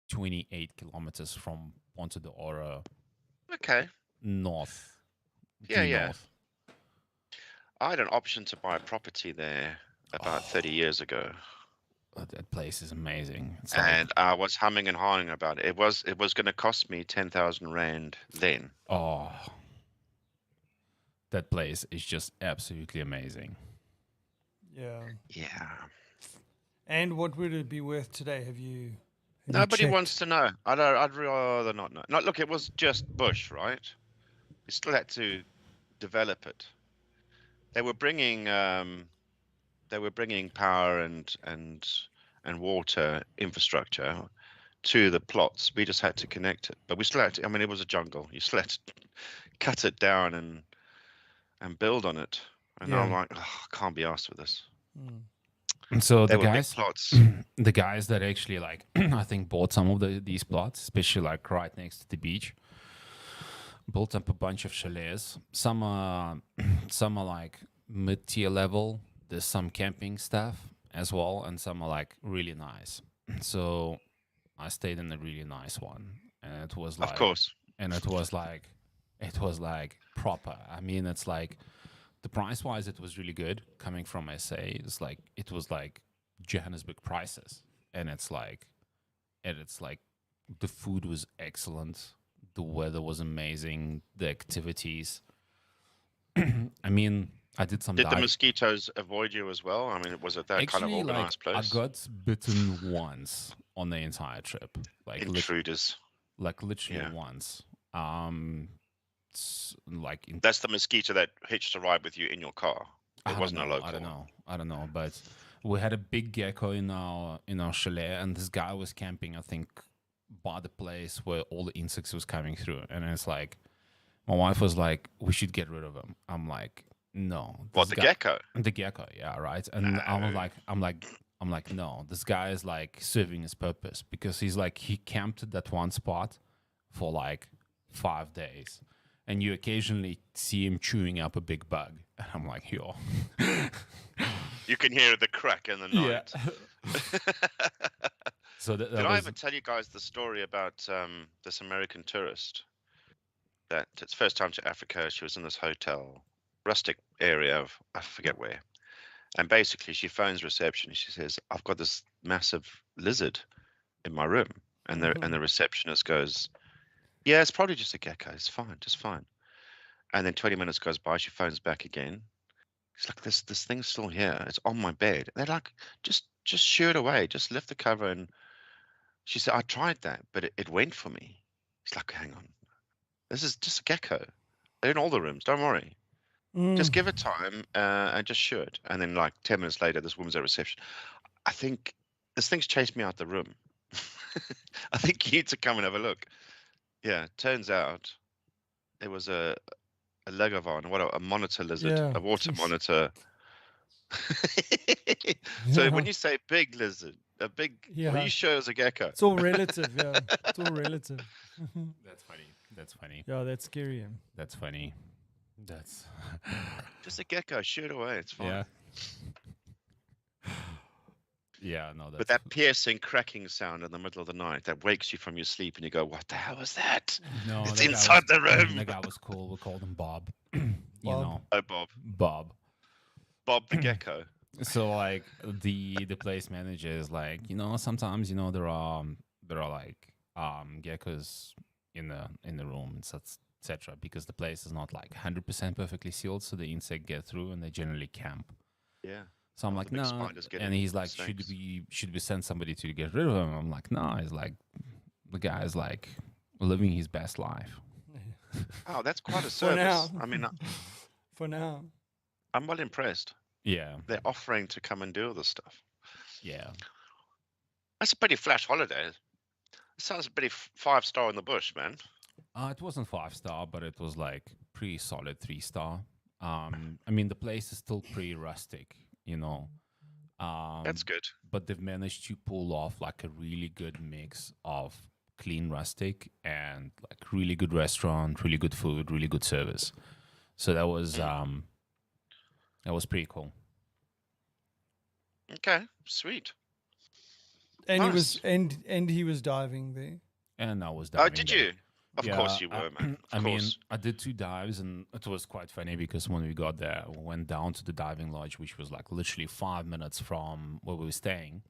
28 kilometers from Ponta de Oro, Okay. north, Yeah, due yeah. north. I had an option to buy a property there about 30 Oh, years ago, that place is amazing. It's like, and I was humming and hawing about it. It was going to cost me 10,000 rand then. oh, that place is just absolutely amazing. Yeah. Yeah. And what would it be worth today? Have you Nobody wants checked? to know. I'd rather not know. No, look, it was just bush, right? You still had to develop it. They were bringing power and water infrastructure to the plots. We just had to connect it, but we still had to. I mean, it was a jungle. You still had to cut it down and build on it. And I'm Yeah. like, oh, I can't be asked with this. Mm. And so They the were big guys, plots. the guys that actually like, I think bought some of these plots, especially like right next to the beach, built up a bunch of chalets. Some are, some are like mid-tier level. There's some camping stuff as well, and some are like really nice. So I stayed in a really nice one, and it was Of like, course. it was like proper. I mean, it's like the price wise, it was really good. Coming from SA, it's like it was like Johannesburg prices, and it's like the food was excellent, the weather was amazing, the activities. I mean, I did some Did the dive. mosquitoes avoid you as well? I mean, was it that kind of Actually, like organized I place? got bitten once on the entire trip, Intruders. like literally Yeah. once. Like in, That's the mosquito that hitched a ride with you in your car. It I don't wasn't a know, local one. I don't know, but we had a big gecko in our chalet, and this guy was camping, I think, by the place where all the insects was coming through, and it's like my wife was like, "We should get rid of him." I'm like, "No, What, this the guy, gecko? the gecko, yeah, right." And No. I'm like, no, this guy is like serving his purpose because he's like he camped at that one spot for like 5 days, and you occasionally see him chewing up a big bug, and I'm like, yo, You can hear the crack in the yeah. night. So Did that I was ever tell you guys the story about this American tourist that it's first time to Africa? She was in this hotel, rustic area of I forget where, and basically she phones reception. And she says, "I've got this massive lizard in my room," and the receptionist goes, "Yeah, it's probably just a gecko. It's fine, just fine." And then 20 minutes goes by. She phones back again. She's like, "This thing's still here. It's on my bed." And they're like, "Just shoo it away. Just lift the cover." And she said, "I tried that, but it went for me." She's like, "Hang on. This is just a gecko. They're in all the rooms. Don't worry. Just give it time and just shoo it." And then, like 10 minutes later, this woman's at reception. "I think this thing's chased me out the room. I think you need to come and have a look." Yeah, turns out it was a legavan, a monitor lizard, Yeah. a water Jeez. monitor. So when Yeah. you say big lizard, are Yeah. you sure it's a gecko? It's all relative. Yeah. It's all relative. that's funny. That's funny. Yeah, that's scary. That's funny. That's Just a gecko, shoot away, it's fine. yeah. Yeah, no, But that's that piercing, cracking sound in the middle of the night that wakes you from your sleep and you go, "What the hell was that? no. It's That guy inside was the room." that guy was cool. We called him Bob. You Bob. know, Oh, Bob. Bob. Bob the gecko. So like the place manager is like, sometimes there are like geckos in the room and such etc. Because the place is not like 100% perfectly sealed, so the insect get through and they generally camp. Yeah. So I'm Oh, like, the big no, spiders get and in, he's like, snakes. should we send somebody to get rid of him? I'm like, no. He's like, the guy's like living his best life. Oh, that's quite a For now. service. I mean, For now. I'm well impressed. Yeah, They're offering to come and do all this stuff. yeah. That's a pretty flash holiday. It sounds a pretty 5-star in the bush, man. It wasn't 5-star, but it was like pretty solid 3-star. I mean, the place is still pretty rustic, you know. That's good. But they've managed to pull off like a really good mix of clean rustic and like really good restaurant, really good food, really good service. So that was pretty cool. Okay, sweet. And he Nice. was and he was diving there. And I was Oh, diving did there. you? Of Yeah, course you were, man. I Of mean, course. I did 2 dives, and it was quite funny because when we got there, we went down to the diving lodge, which was like literally 5 minutes from where we were staying,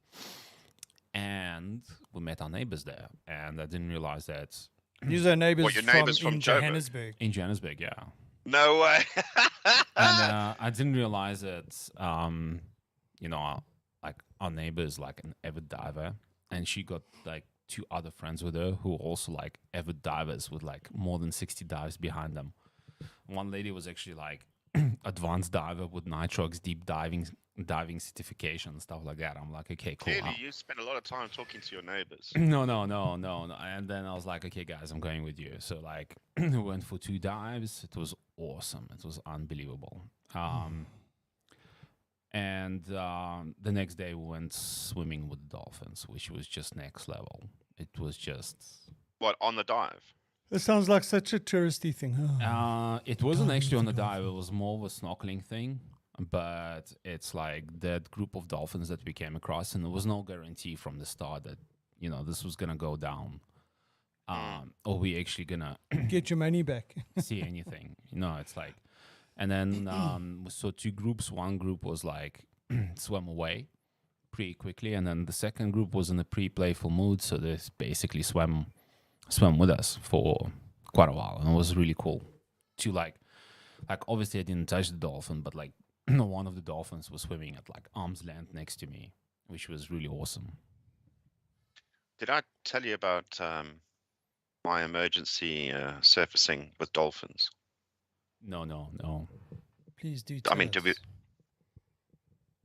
and we met our neighbors there. And I didn't realize that These are neighbors your neighbours from in Joburg? Johannesburg. in Johannesburg, yeah. No way. And I didn't realize that, you know, like our neighbor is like an avid diver, and she got like 2 other friends with her who are also like avid divers with like more than 60 dives behind them. One lady was actually like advanced diver with nitrox deep diving certification, stuff like that. I'm like, okay, cool. Clearly, you spend a lot of time talking to your neighbours. No. And then I was like, okay, guys, I'm going with you. So like, we went for 2 dives. It was awesome. It was unbelievable. And the next day we went swimming with the dolphins, which was just next level. It was just. What, on the dive? It sounds like such a touristy thing. It wasn't actually on the Diving dive. It was more of a snorkeling thing. But it's like that group of dolphins that we came across, and there was no guarantee from the start that this was gonna go down, or we actually gonna Get your money back. see anything. It's like, and then we saw 2 groups. One group was like swam away pretty quickly, and then the second group was in a pre-playful mood, so they basically swam with us for quite a while, and it was really cool to like obviously I didn't touch the dolphin, but like one of the dolphins was swimming at like arm's length next to me, which was really awesome. Did I tell you about my emergency surfacing with dolphins? No. Please do. I mean, tell we- us.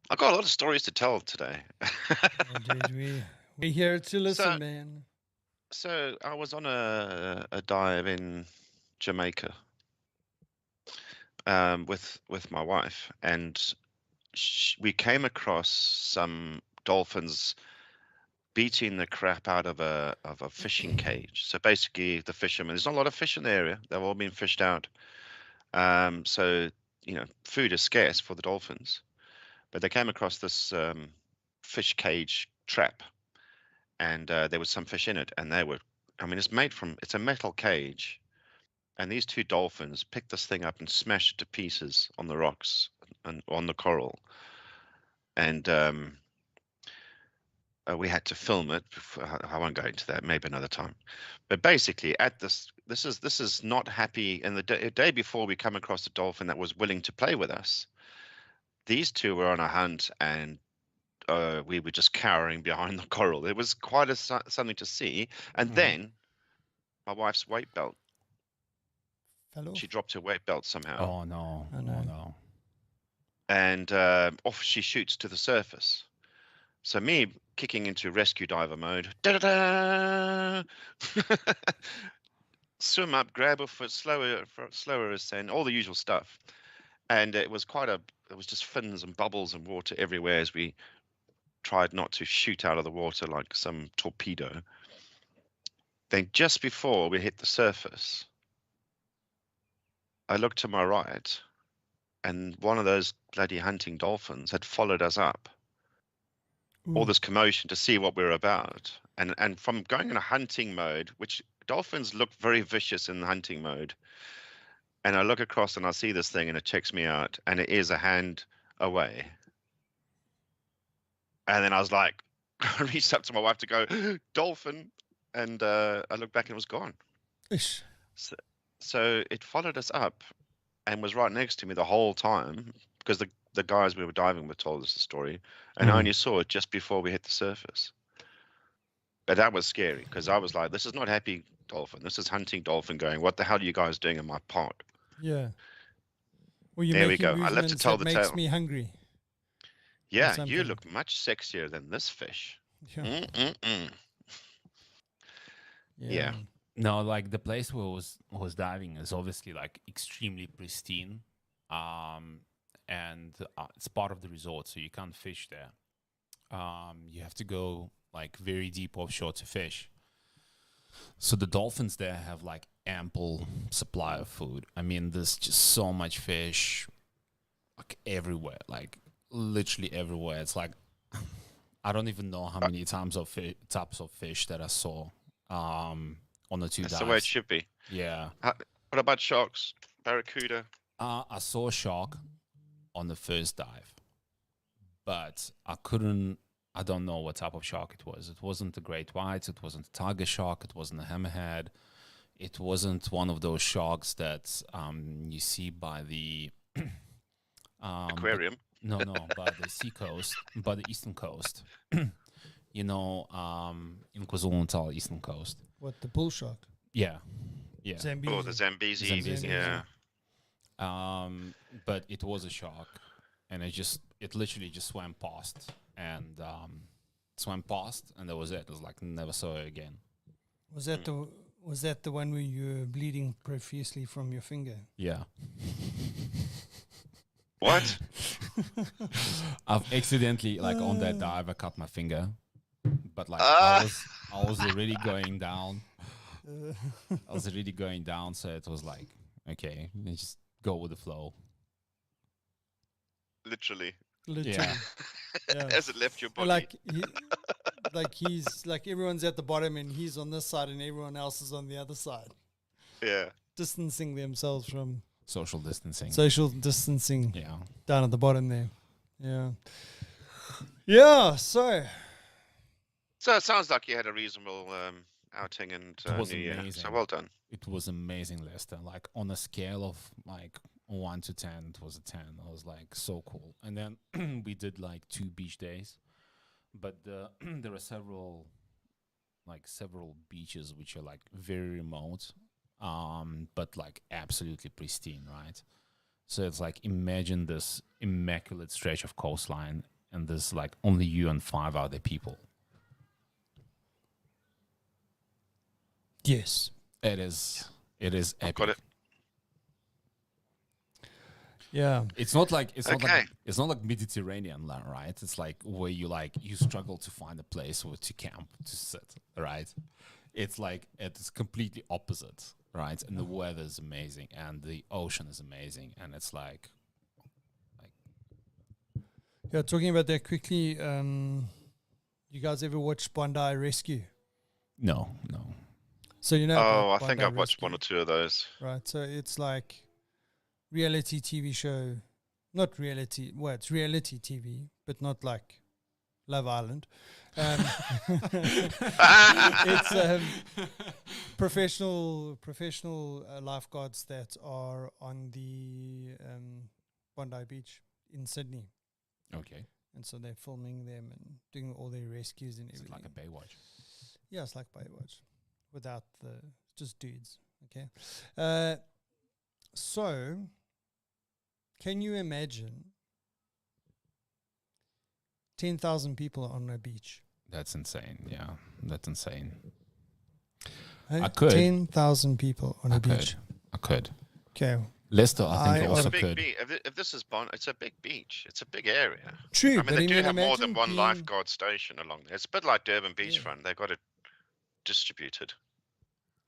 I've got a lot of stories to tell today. Oh, dude, we here to listen, So- man. So I was on a dive in Jamaica with my wife, and we came across some dolphins beating the crap out of a fishing cage. So basically, the fishermen, there's not a lot of fish in the area. They've all been fished out. So food is scarce for the dolphins. But they came across this fish cage trap, and there was some fish in it, and it's a metal cage, and these 2 dolphins picked this thing up and smashed it to pieces on the rocks and on the coral, and we had to film it. I won't go into that, maybe another time. But basically, this is not happy. And the day before, we come across a dolphin that was willing to play with us. These 2 were on a hunt, and we were just cowering behind the coral. It was quite something to see. And then my wife's weight belt. Fell off. She dropped her weight belt somehow, Oh no. Oh, no. No. and off she shoots to the surface. So me kicking into rescue diver mode. Da-da-da! Swim up, grab her foot, slower ascend, all the usual stuff. And it was just fins and bubbles and water everywhere as we tried not to shoot out of the water like some torpedo. Then just before we hit the surface, I looked to my right, and one of those bloody hunting dolphins had followed us up. All Ooh. this commotion to see what we're about. And from going in a hunting mode, which dolphins look very vicious in hunting mode, and I look across and I see this thing and it checks me out, and it is a hand away. And then I was like, I reached up to my wife to go, dolphin, and I looked back and it was gone. Ish. So it followed us up and was right next to me the whole time, because the guys we were diving with told us the story, and I only saw it just before we hit the surface. But that was scary, because I was like, this is not happy dolphin. This is hunting dolphin going, what the hell are you guys doing in my pond? Yeah. Well, you're There we making go. I love to movements tell that the makes tale. me hungry. Yeah, you something. look much sexier than this fish. Yeah. Mm-mm-mm. Yeah. No, like the place where I was diving is obviously like extremely pristine, and it's part of the resort, so you can't fish there. You have to go like very deep offshore to fish. So the dolphins there have like ample supply of food. I mean, there's just so much fish, like everywhere, like literally everywhere. It's like I don't even know how many types of fish that I saw on the 2 That's the way it dives. should be. Yeah. What about sharks? Barracuda? I saw a shark on the first dive, but I don't know what type of shark it was. It wasn't a great white, it wasn't a tiger shark, it wasn't a hammerhead. It wasn't one of those sharks that you see by the Aquarium? no, by the sea coast, by the eastern coast. In KwaZulu-Natal, eastern coast. What, the bull shark? Yeah, yeah. Zambezi. Oh, the Zambezi. Zambezi. Yeah. But it was a shark, and it literally just swam past, and that was it. It was like never saw it again. Was that the one where you were bleeding profusely from your finger? Yeah. What? I've accidentally, like, on that dive, I cut my finger, but like I was already going down. I was already going down, so it was like, okay, let's just go with the flow. Literally. Yeah. Yeah. As it left your body. He's like everyone's at the bottom and he's on this side and everyone else is on the other side, Yeah. distancing themselves from Social distancing. social distancing Yeah. down at the bottom there. Yeah. Yeah. So So it sounds like you had a reasonable outing and It was New Year. So amazing. well done. It was amazing, Lester. Like, on a scale of like 1 to 10, it was a 10. I was like, so cool. And then we did like 2 beach days, but there are several beaches which are like very remote, but like absolutely pristine, right? So it's like, imagine this immaculate stretch of coastline, and there's like only you and 5 other people. yes. It is epic. Got it. Yeah. It's not like Okay. it's not like Mediterranean, right? It's like where you struggle to find a place where to camp, to sit, right? It's like it's completely opposite, right? And the weather is amazing, and the ocean is amazing, and it's like Yeah. Talking about that quickly. You guys ever watch Bondi Rescue? no. So you know. Oh, I about think Bondi I've watched Rescue, one or two of those. Right. So it's like reality TV show, not reality. Well, it's reality TV, but not like Love Island. It's professional lifeguards that are on the Bondi Beach in Sydney, Okay, and so they're filming them and doing all their rescues and it's everything. like a Baywatch. Yeah, it's like Baywatch, without just dudes. Okay. So, can you imagine 10,000 people on a beach? That's insane. Yeah, that's insane. Hey? I could. 10,000 people on a beach. I could. Okay. Lester, I think I also It's a big could. beach. If this is Bond, it's a big beach. It's a big area. True, I mean, but they do have more than imagine one being- lifeguard station along there. It's a bit like Durban Yeah. beachfront. They've got it distributed.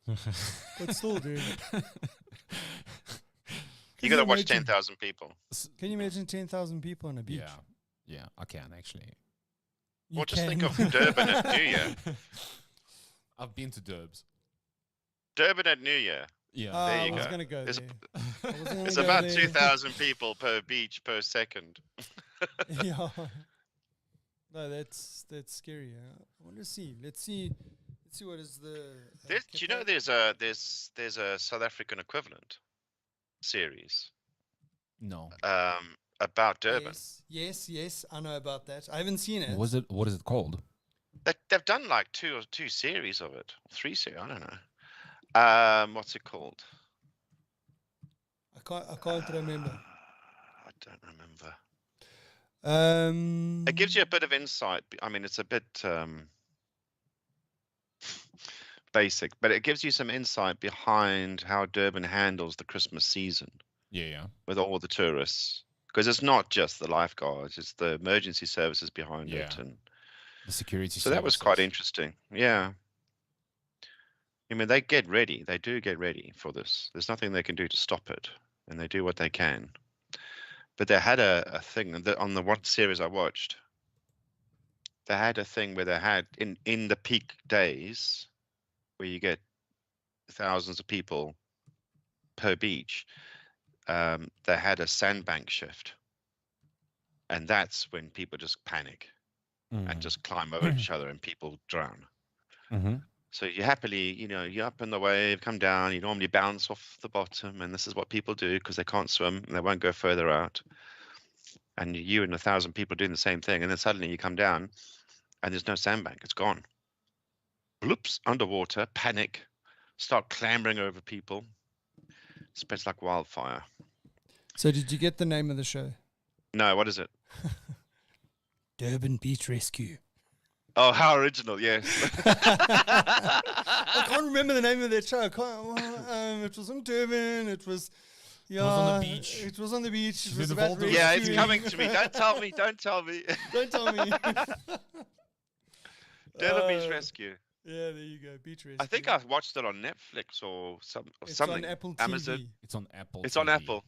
But still, dude. You got to watch imagine- 10,000 people. Can you imagine 10,000 people on a beach? Yeah, I can actually. You Well, just think can. of Durban at New Year. I've been to Durbs. Durban at New Year. Yeah. There you I was go. going to go It's- there. I was gonna It's go about there. 2,000 people per beach per second. Yeah. No, that's scary. I want to see. Let's see what is the. Do you know there's a South African equivalent series No. about Durban. Yes. I know about that. I haven't seen it. What is it called? They've done like two series of it, 3 series. I don't know. What's it called? I can't remember. I don't remember. Um. It gives you a bit of insight. I mean, it's a bit basic, but it gives you some insight behind how Durban handles the Christmas season Yeah. with all the tourists. Because it's not just the lifeguards; it's the emergency services behind it, Yeah. and The security. so that was quite services. interesting. Yeah. I mean, they get ready. They do get ready for this. There's nothing they can do to stop it, and they do what they can. But they had a thing that on the one series I watched, they had a thing where they had in the peak days where you get thousands of people per beach. They had a sandbank shift, and that's when people just panic and just climb over each other, and people drown. Mm-hmm. So you happily, you're up in the wave, come down. You normally bounce off the bottom, and this is what people do because they can't swim and they won't go further out. And you and 1,000 people doing the same thing, and then suddenly you come down, and there's no sandbank. It's gone. Bloops, underwater, panic, start clambering over people. Spreads like wildfire. So did you get the name of the show? No, what is it? Durban Beach Rescue. Oh, how original! Yes. I can't remember the name of that show. It was in Durban. It was. Yeah, on the beach. It was on the beach. It was With about the Yeah, it's rescuing. coming to me. Don't tell me. Don't tell me. Don't tell me. Durban Beach Rescue. Yeah, there you go. Beach Rescue. I think I watched it on Netflix or It's something. on Apple TV. Amazon. It's on Apple. It's on TV. Apple.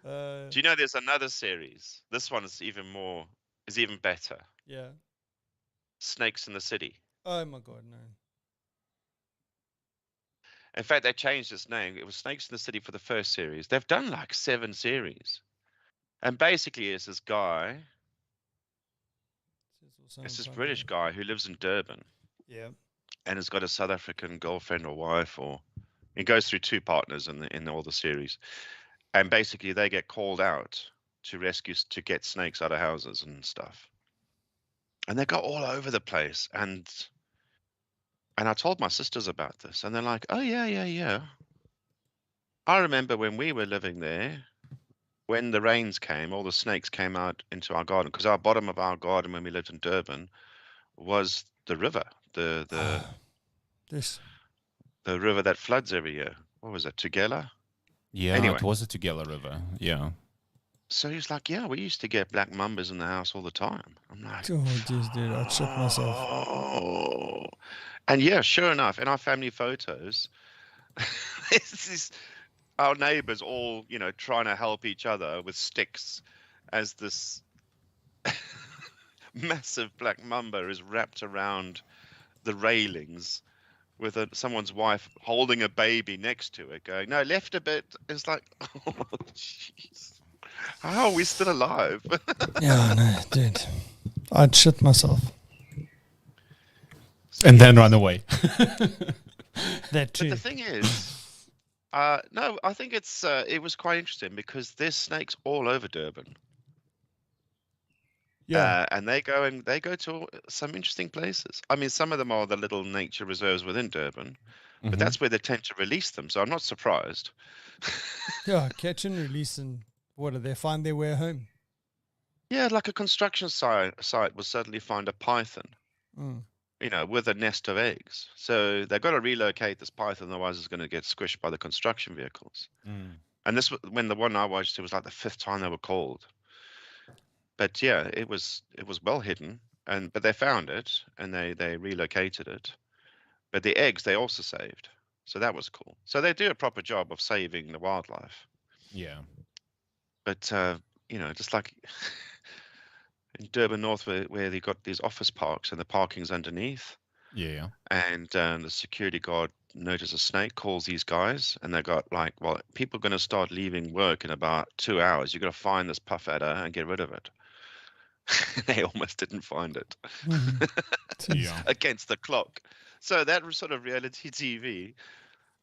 Do you know there's another series? This one is even better. Yeah. Snakes in the City. Oh my God, no. In fact, they changed its name. It was Snakes in the City for the first series. They've done like 7 series. And basically it's this guy, it's this British guy who lives in Durban Yeah. and has got a South African girlfriend or wife, or he goes through 2 partners in all the series. And basically they get called out to get snakes out of houses and stuff. And they go all over the place. And I told my sisters about this, and they're like, oh, yeah. I remember when we were living there, when the rains came, all the snakes came out into our garden, because our bottom of our garden when we lived in Durban was the river, the river that floods every year. What was it, Tugela? Yeah, Anyway. it was a Tugela River. Yeah. So he's like, yeah, we used to get black mambas in the house all the time. I'm like, Oh, jeez, dude, I'd shit myself. oh. And yeah, sure enough, in our family photos, our neighbors all, trying to help each other with sticks as this massive black mamba is wrapped around the railings with someone's wife holding a baby next to it going, no, left a bit. It's like, oh, jeez. How are we still alive? Yeah, no, dude. I'd shit myself. And then run away. That too. But the thing is, no, I think it was quite interesting because there's snakes all over Durban. Yeah. And they go to some interesting places. I mean, some of them are the little nature reserves within Durban, but Mhm. that's where they tend to release them. So I'm not surprised. Yeah, catch and release, and what do they find their way home? Yeah, like a construction site will suddenly find a python, Mm. with a nest of eggs. So they've got to relocate this python, otherwise it's going to get squished by the construction vehicles. Mm. And this, when the one I watched, it was like the 5th time they were called. But yeah, it was well hidden, but they found it and they relocated it. But the eggs they also saved, so that was cool. So they do a proper job of saving the wildlife. Yeah. But just like in Durban North, where they got these office parks and the parking's underneath, Yeah. and the security guard notices a snake, calls these guys, and they got like, well, people are going to start leaving work in about 2 hours. You've got to find this puff adder and get rid of it. They almost didn't find it. Yeah. Against the clock. So that was sort of reality TV.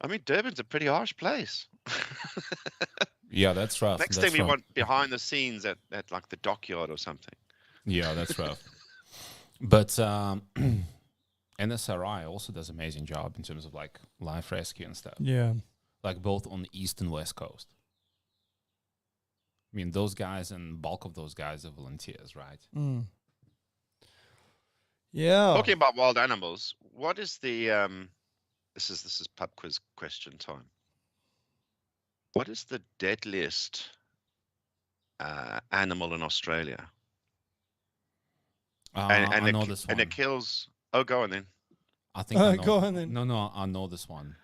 I mean, Durban's a pretty harsh place. Yeah, that's rough. Next That's thing we rough. want behind the scenes at like the dockyard or something. Yeah, that's rough. But NSRI also does an amazing job in terms of like life rescue and stuff. Yeah. Like both on the east and west coast. I mean, those guys and bulk of those guys are volunteers, right? Mm. Yeah. Talking about wild animals, what is the this is pub quiz question time. What is the deadliest animal in Australia? I know this one. And it kills. Oh, go on then. I think I know. Go on then. No, I know this one.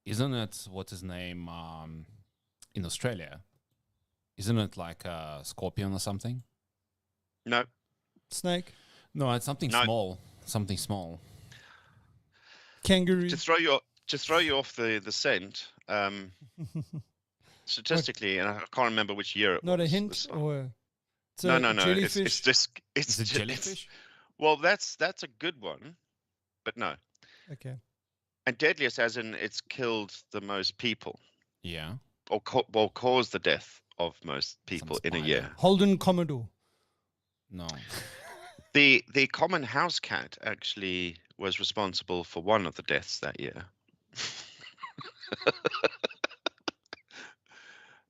Isn't it what's his name in Australia? Isn't it like a scorpion or something? No, Snake, No, it's something No. small. Something small. kangaroo. to throw you off the scent. Statistically, and I can't remember which year it Not was. a hint, this- or it's no, a no, no. It's jellyfish. just Is it ju- jellyfish? Well, that's a good one, but no. Okay. And deadliest, as in it's killed the most people, Yeah. or caused the death of most people in a spider. year. Holden Commodore. No. The common house cat actually was responsible for one of the deaths that year.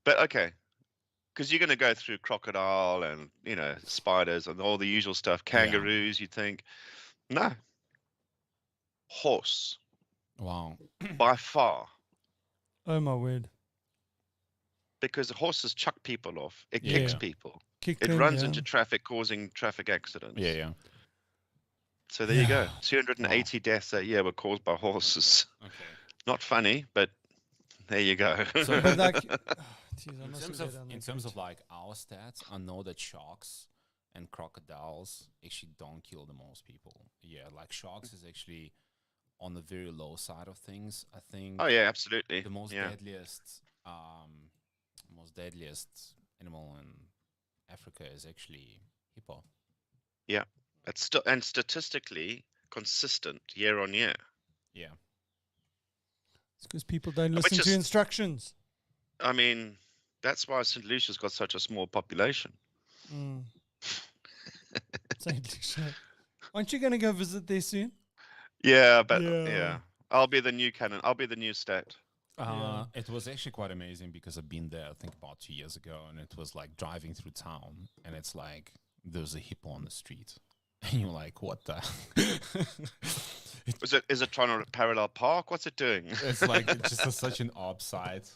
But okay, because you're going to go through crocodile and spiders and all the usual stuff. Kangaroos, you think? No. Horse, Wow. by far, Oh my word. because horses chuck people off. It Yeah. kicks people. Kick It them, runs yeah. into traffic, causing traffic accidents. Yeah, yeah. So there you go. Yeah. 280 deaths that year were caused by horses. Okay. Not funny, but there you go. So- But like, jeez, I In must terms have of read on in that terms page. of like our stats, I know that sharks and crocodiles actually don't kill the most people. Yeah, like sharks is actually on the very low side of things. I think Oh yeah, absolutely. the most Yeah. deadliest animal in Africa is actually hippo. It's still and statistically consistent year on year. Yeah. It's because people don't Which listen to is- instructions. I mean, that's why St. Lucia's got such a small population. Mm. Saint Lucia. Aren't you going to go visit there soon? Yeah, but Yeah. yeah. I'll be the new canon. I'll be the new stat. Yeah. It was actually quite amazing because I've been there, I think about 2 years ago, and it was like driving through town, and it's like there's a hippo on the street, and you're like, what the? Is it trying to parallel park? What's it doing? It's like it's just such an odd sight.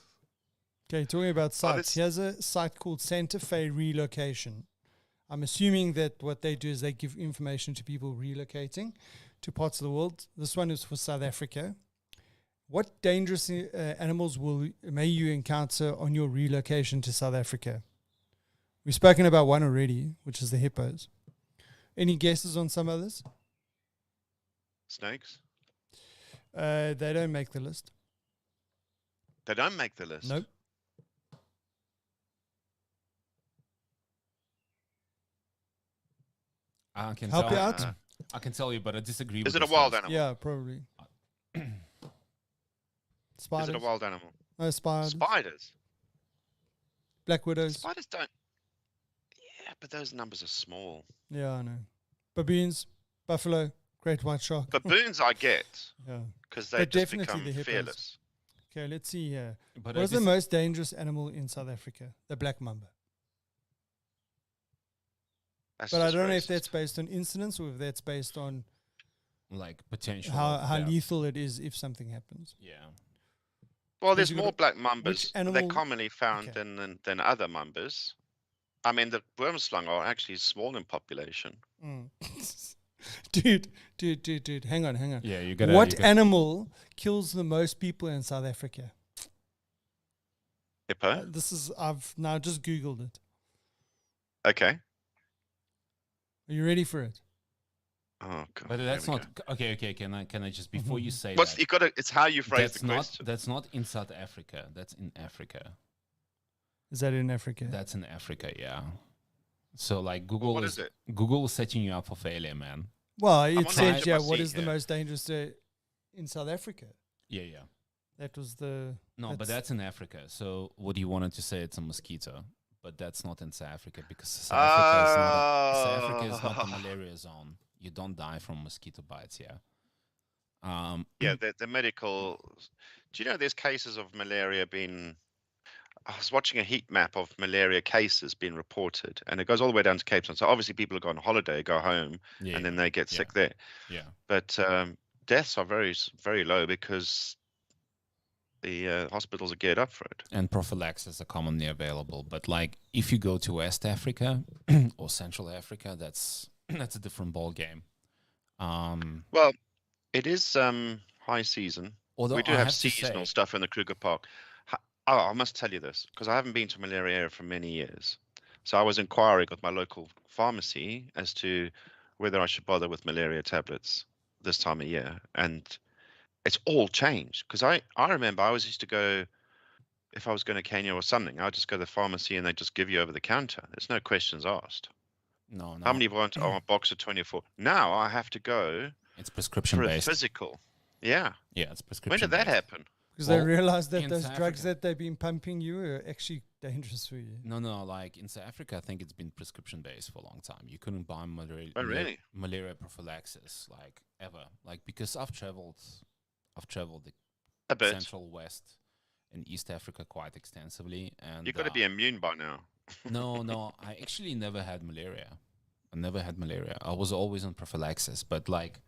Okay, talking about sites. this- Here's a site called Santa Fe Relocation. I'm assuming that what they do is they give information to people relocating to parts of the world. This one is for South Africa. What dangerous animals may you encounter on your relocation to South Africa? We've spoken about one already, which is the hippos. Any guesses on some others? Snakes? They don't make the list. They don't make the list. Nope. I can Help tell, you out? I can tell you, but I disagree with Is it a this wild list. animal? Yeah, probably. Spiders. Is it a wild animal? No, spiders. Spiders. Black widows. Spiders don't. Yeah, but those numbers are small. Yeah, I know. Baboons, buffalo, great white shark. Baboons I get Yeah. because they But just definitely become the hippos. fearless. Okay, let's see here. But What is the most dangerous animal in South Africa? The black mamba. That's But I just don't know if racist. that's based on incidents or if that's based on like potential? how of how death. lethal it is if something happens. Yeah. Well, Because there's you more gotta- black mambas. which They're animal- commonly found Okay. than other mambas. I mean, the wormslung are actually small in population. Mm. dude, hang on. Yeah, you got What animal kills the most people in South Africa? Hippo. I've now just Googled it. Okay. Are you ready for it? Oh god. But there that's we not go. okay. Can I just before you say What's that? you got to? It's how you phrase the question. That's not in South Africa. That's in Africa. Is that in Africa? That's in Africa. Yeah. So like Google What is it? Google is setting you up for failure, man. Well, on it the said, edge of yeah, my what seat is the here. most dangerous in South Africa? Yeah, yeah. That was the... No, but that's in Africa. So what you wanted to say it's a mosquito, but that's not in South Africa because South Africa is not a malaria zone. You don't die from mosquito bites. Yeah. Yeah, the medical. Do you know there's cases of malaria being? I was watching a heat map of malaria cases being reported, and it goes all the way down to Cape Town. So obviously people go on holiday, go home, Yeah. and then they get sick there. Yeah. But deaths are very low because the hospitals are geared up for it. And prophylaxis are commonly available. But like if you go to West Africa or Central Africa, that's a different ball game. Well, it is high season. Although We do I have have to seasonal say, stuff in the Kruger Park. Oh, I must tell you this because I haven't been to malaria area for many years. So I was inquiring with my local pharmacy as to whether I should bother with malaria tablets this time of year, and it's all changed. Because I remember I always used to go if I was going to Kenya or something, I'd just go to the pharmacy and they just give you over the counter. There's no questions asked. No, How no, many want? Oh, a box of 24. Now I have to go it's prescription for a based. physical. Yeah. Yeah, it's prescription. When did that based. happen? Because Well, they realized that in those South drugs Africa- that they've been pumping you are actually dangerous for you. No, like in South Africa, I think it's been prescription based for a long time. You couldn't buy Oh, really? malaria prophylaxis like ever. Like because I've traveled the A bit. Central West and East Africa quite extensively, and You've got to be immune by now. no, I actually never had malaria. I never had malaria. I was always on prophylaxis, but like,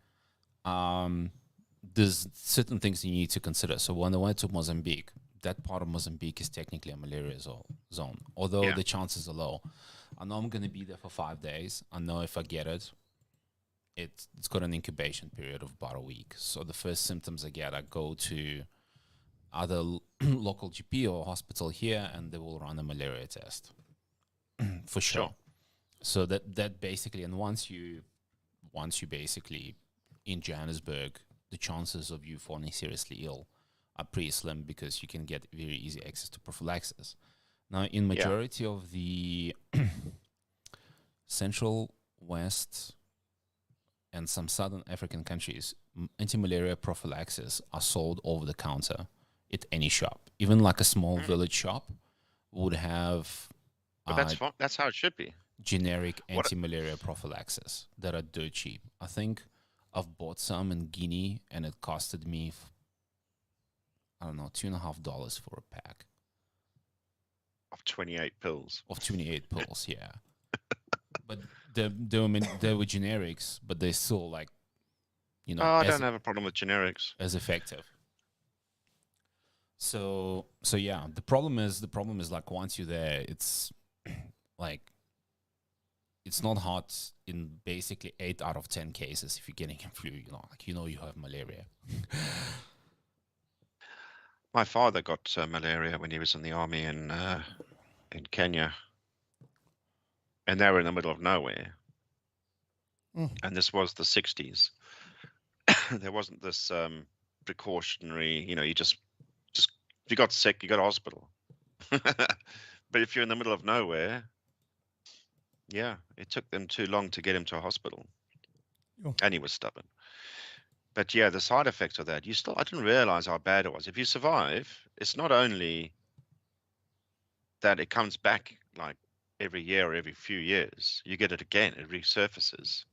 there's certain things you need to consider. So when I went to Mozambique, that part of Mozambique is technically a malaria zone, although Yeah. the chances are low. I know I'm going to be there for 5 days. I know if I get it, it's got an incubation period of about a week. So the first symptoms I get, I go to either local GP or hospital here, and they will run a malaria test for sure. Sure. So that basically, and once you basically in Johannesburg, the chances of you falling seriously ill are pretty slim because you can get very easy access to prophylaxis. Now, in majority of the Central, West, and some Southern African countries, anti-malaria prophylaxis are sold over the counter at any shop. Even like a small village shop would have But that's fine. That's how it should be. generic What- anti-malaria prophylaxis that are dirt cheap. I think I've bought some in Guinea and it costed me, I don't know, $2.50 for a pack Of 28 pills. of 28 pills. Yeah, but they were generics, but they still like, you know, Oh, I as, don't have a problem with generics. as effective. So yeah, the problem is like once you're there, it's like it's not hot in basically 8 out of 10 cases if you're getting a flu, you have malaria. My father got malaria when he was in the army in Kenya, and they were in the middle of nowhere. Mm. And this was the 60s. There wasn't this precautionary, you just if you got sick, you go to hospital. But if you're in the middle of nowhere, yeah, it took them too long to get him to a hospital. Oh. And he was stubborn. But yeah, the side effects of that, I didn't realize how bad it was. If you survive, it's not only that it comes back like every year or every few years. You get it again, it resurfaces.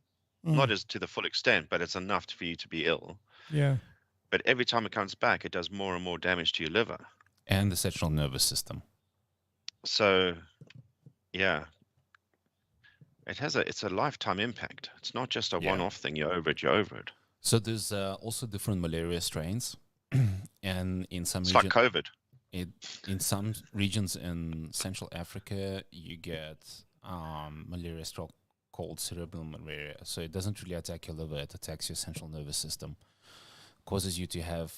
Not as to the full extent, but it's enough for you to be ill. Yeah. But every time it comes back, it does more and more damage to your liver. And the central nervous system. So, yeah, it's a lifetime impact. It's not just a Yeah. one-off thing. You're over it. So there's also different malaria strains, and in some It's like COVID. in some regions in Central Africa, you get malaria stroke called cerebral malaria. So it doesn't really attack your liver; it attacks your central nervous system, causes you to have.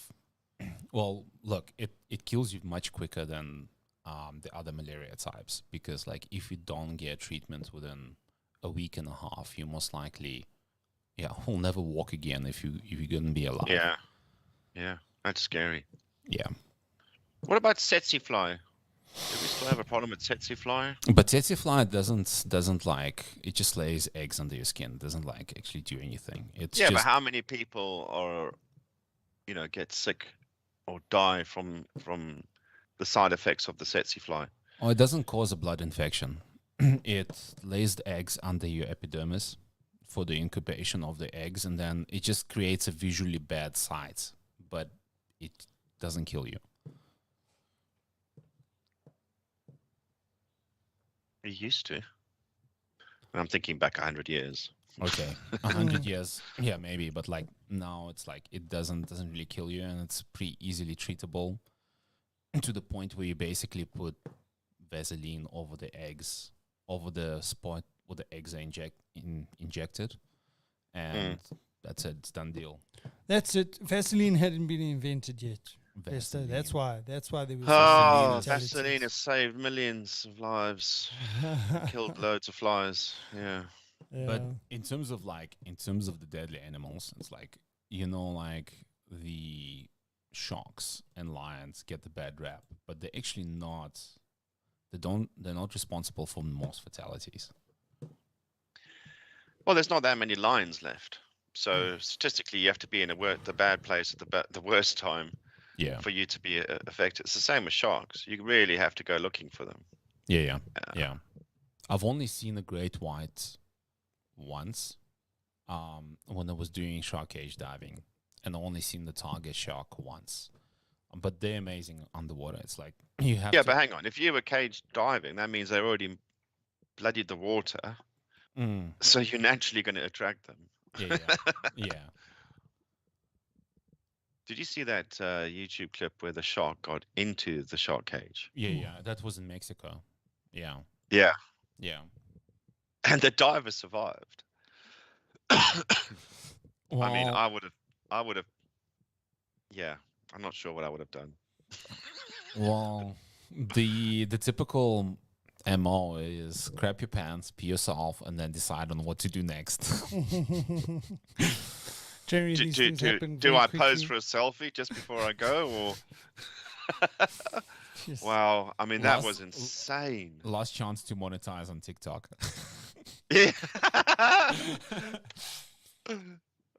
Well, look, it kills you much quicker than the other malaria types because, like, if you don't get treatment within a week and a half, you most likely, will never walk again if you're gonna be alive. Yeah, that's scary. Yeah. What about tsetse fly? Do we still have a problem with tsetse fly? But tsetse fly doesn't like, it just lays eggs under your skin. It doesn't like actually do anything. It's Yeah, just, but how many people are, get sick or die from the side effects of the tsetse fly? it doesn't cause a blood infection. It lays the eggs under your epidermis for the incubation of the eggs, and then it just creates a visually bad sight, but it doesn't kill you. It used to. I'm thinking back 100 years. Okay, 100 years, yeah, maybe, but like now it's like it doesn't really kill you, and it's pretty easily treatable to the point where you basically put Vaseline over the eggs, over the spot where the eggs are injected, and that's it. It's done deal. That's it. Vaseline hadn't been invented yet. Pesto. Vaseline. That's why there was Oh, fatalities. Vaseline has saved millions of lives, killed loads of flies. Yeah. But Yeah. in terms of the deadly animals, it's like like the sharks and lions get the bad rap, but they're actually not. They're not responsible for most fatalities. Well, there's not that many lions left, so statistically, you have to be in the bad place at the worst time Yeah. for you to be affected. It's the same with sharks. You really have to go looking for them. Yeah. I've only seen a great white once, when I was doing shark cage diving, and I only seen the target shark once. But they're amazing underwater. It's like you have Yeah, to. but hang on. If you were cage diving, that means they're already bloodied the water, Mm, so you're naturally going to attract them. yeah, yeah. Did you see that YouTube clip where the shark got into the shark cage? Yeah. That was in Mexico. Yeah, Yeah, yeah. and the diver survived. Well, I mean, I would have. Yeah, I'm not sure what I would have done. well, the typical MO is crap your pants, pee yourself, and then decide on what to do next. Generally, these things happen Do very I quickly. pose for a selfie just before I go, or? Yes. Wow, I mean that Last- was insane. Last chance to monetize on TikTok. Yeah.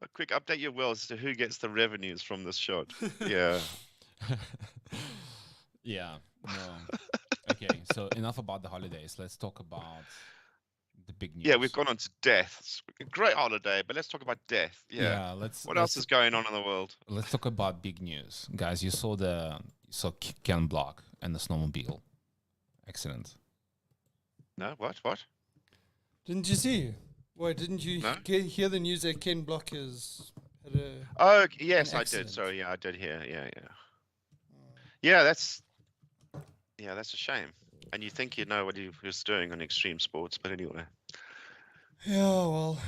A quick update your will as to who gets the revenues from this shot. Yeah. Yeah. No. Okay. So enough about the holidays. Let's talk about the big news. Yeah, we've gone on to deaths. Great holiday, but let's talk about death. Yeah. Let's. What else is going on in the world? Let's talk about big news, guys. You saw Ken Block and the snowmobile accident. No, what? Didn't you see? Why didn't you No? hear the news that Ken Block has had a? Oh, yes, I did. accident. Sorry, yeah, I did hear. Yeah, that's a shame. And you think you know what he was doing on extreme sports, but anyway. Yeah, well.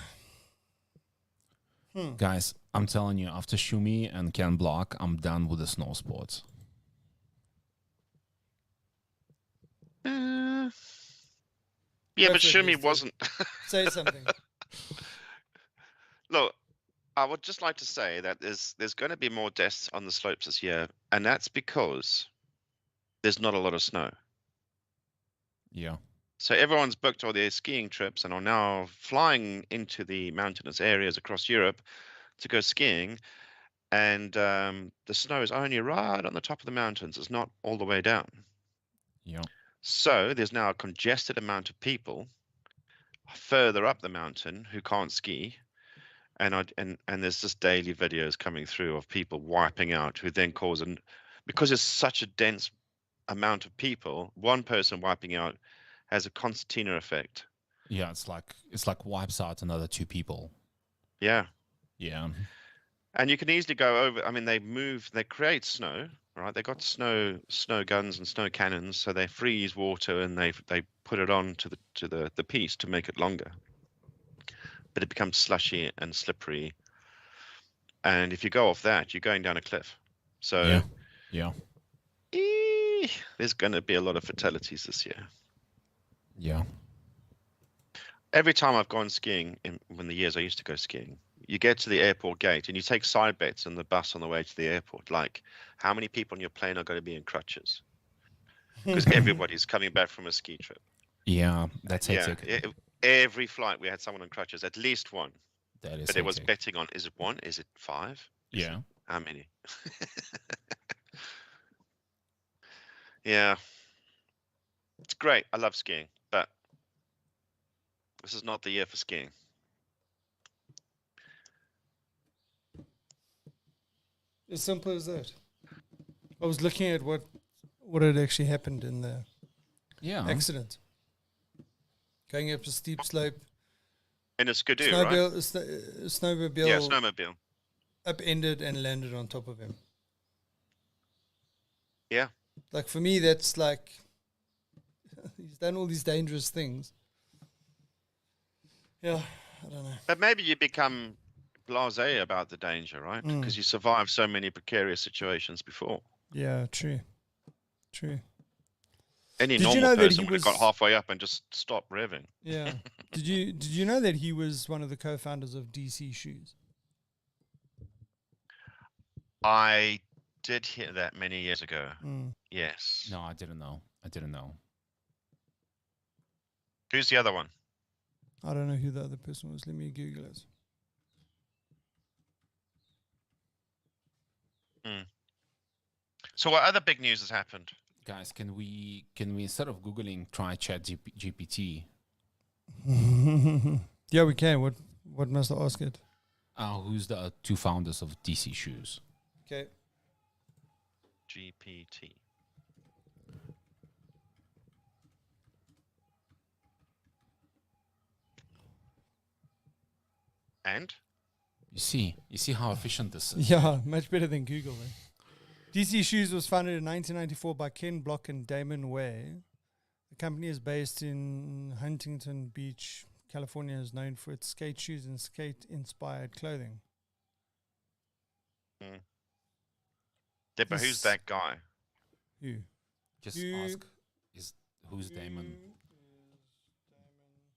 Guys, I'm telling you, after Shumi and Ken Block, I'm done with the snow sports. Yeah, Go but for it, Shumi Lester. wasn't. Say something. Look, I would just like to say that there's going to be more deaths on the slopes this year, and that's because there's not a lot of snow. Yeah. So everyone's booked all their skiing trips and are now flying into the mountainous areas across Europe to go skiing, and the snow is only right on the top of the mountains. It's not all the way down. Yeah. So there's now a congested amount of people further up the mountain who can't ski, and there's just daily videos coming through of people wiping out, who then cause because it's such a dense amount of people, one person wiping out has a concertina effect. Yeah, it's like wipes out another two people. Yeah. Yeah. And you can easily go over. I mean, they create snow, right? They got snow guns and snow cannons, so they freeze water and they put it on to the piece to make it longer. But it becomes slushy and slippery. And if you go off that, you're going down a cliff. So Yeah. there's going to be a lot of fatalities this year. Yeah. Every time I've gone skiing when the years I used to go skiing, you get to the airport gate and you take side bets on the bus on the way to the airport, like how many people on your plane are going to be in crutches, because everybody's coming back from a ski trip. Yeah, that's hectic. Every flight we had someone on crutches, at least one. That is But it was hectic. betting on, is it one? Is it five? Yeah. How many? Yeah. It's great. I love skiing, but this is not the year for skiing. As simple as that. I was looking at what had actually happened in the accident. Going up a steep slope. In a skidoo, right? Snowmobile. Yeah, snowmobile. Upended and landed on top of him. Yeah. Like for me, that's like he's done all these dangerous things. Yeah, I don't know. But maybe you become blasé about the danger, right? Because you survived so many precarious situations before. Yeah, true. True. Any Did you normal know that person he would have got was- halfway up and just stopped revving. Yeah. Did you know that he was one of the co-founders of DC Shoes? I did hear that many years ago. Mm. Yes. No, I didn't know. I didn't know. Who's the other one? I don't know who the other person was. Let me Google it. So what other big news has happened? Guys, can we instead of googling try chat GPT? Yeah, we can. What must I ask it? Who's the two founders of DC Shoes? Okay. GPT. And? You see how efficient this is. Yeah, much better than Google. DC Shoes was founded in 1994 by Ken Block and Damon Way. The company is based in Huntington Beach, California, is known for its skate shoes and skate-inspired clothing. Yeah, but who's This- that guy? Who? Just You- ask, who's Damon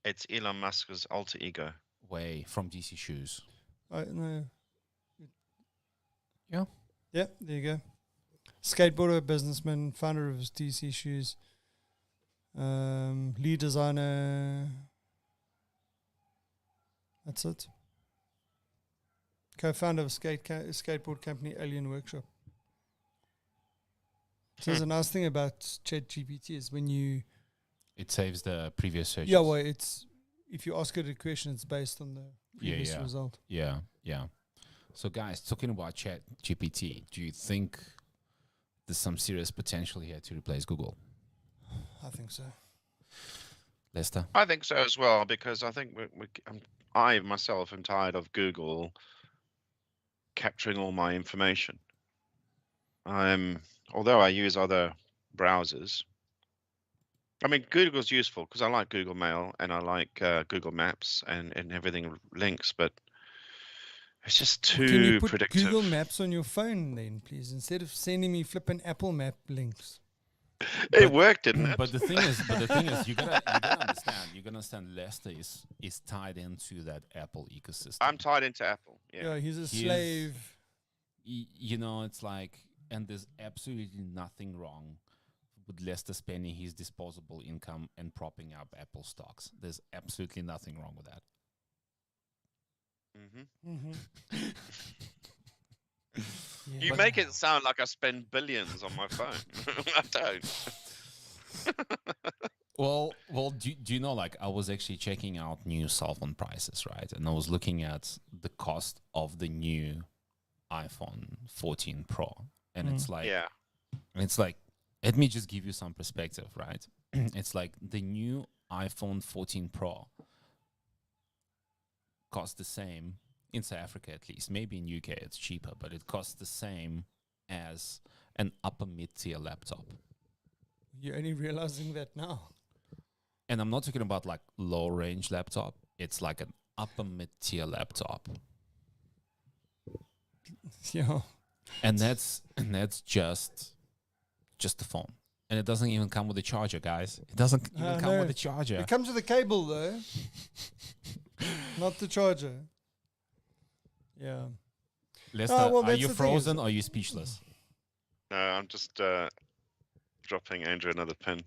It's Elon Musk's alter ego. Way from DC Shoes? No. Yeah. Yeah, there you go. Skateboarder, businessman, founder of DC Shoes, lead designer. That's it. Co-founder of skateboard company Alien Workshop. So there's a nice thing about ChatGPT is when you It saves the previous searches. well, it's if you ask it a question, it's based on the Yeah, previous yeah. result. Yeah. So, guys, talking about Chat GPT, do you think there's some serious potential here to replace Google? I think so. Lester? I think so as well, because I think I myself am tired of Google capturing all my information. Although I use other browsers, I mean, Google's useful because I like Google Mail and I like Google Maps and everything links, but it's just Can you too put predictive. Google Maps on your phone then, please, instead of sending me flipping Apple Map links? It worked, didn't it? But the thing is, you gotta understand. Lester is tied into that Apple ecosystem. I'm tied into Apple. Yeah. Yeah, he's a He is- slave. You know, it's like, and there's absolutely nothing wrong with Lester spending his disposable income and propping up Apple stocks. There's absolutely nothing wrong with that. hmm Mm-hmm. You make it sound like I spend billions on my phone. I don't. Well, do you know, like, I was actually checking out new cell phone prices, right? And I was looking at the cost of the new iPhone 14 Pro. And it's like, Yeah. let me just give you some perspective, right? It's like the new iPhone 14 Pro costs the same in South Africa, at least. Maybe in UK it's cheaper, but it costs the same as an upper mid-tier laptop. You're only realizing that now. And I'm not talking about like low range laptop. It's like an upper mid-tier laptop. Yeah. And that's just the phone. And it doesn't even come with a charger, guys. It doesn't even come no. with a charger. It comes with a cable though, not the charger. Yeah. Lester, well, are that's you the thing is- frozen or are you speechless? No, I'm just dropping Andrew another pin.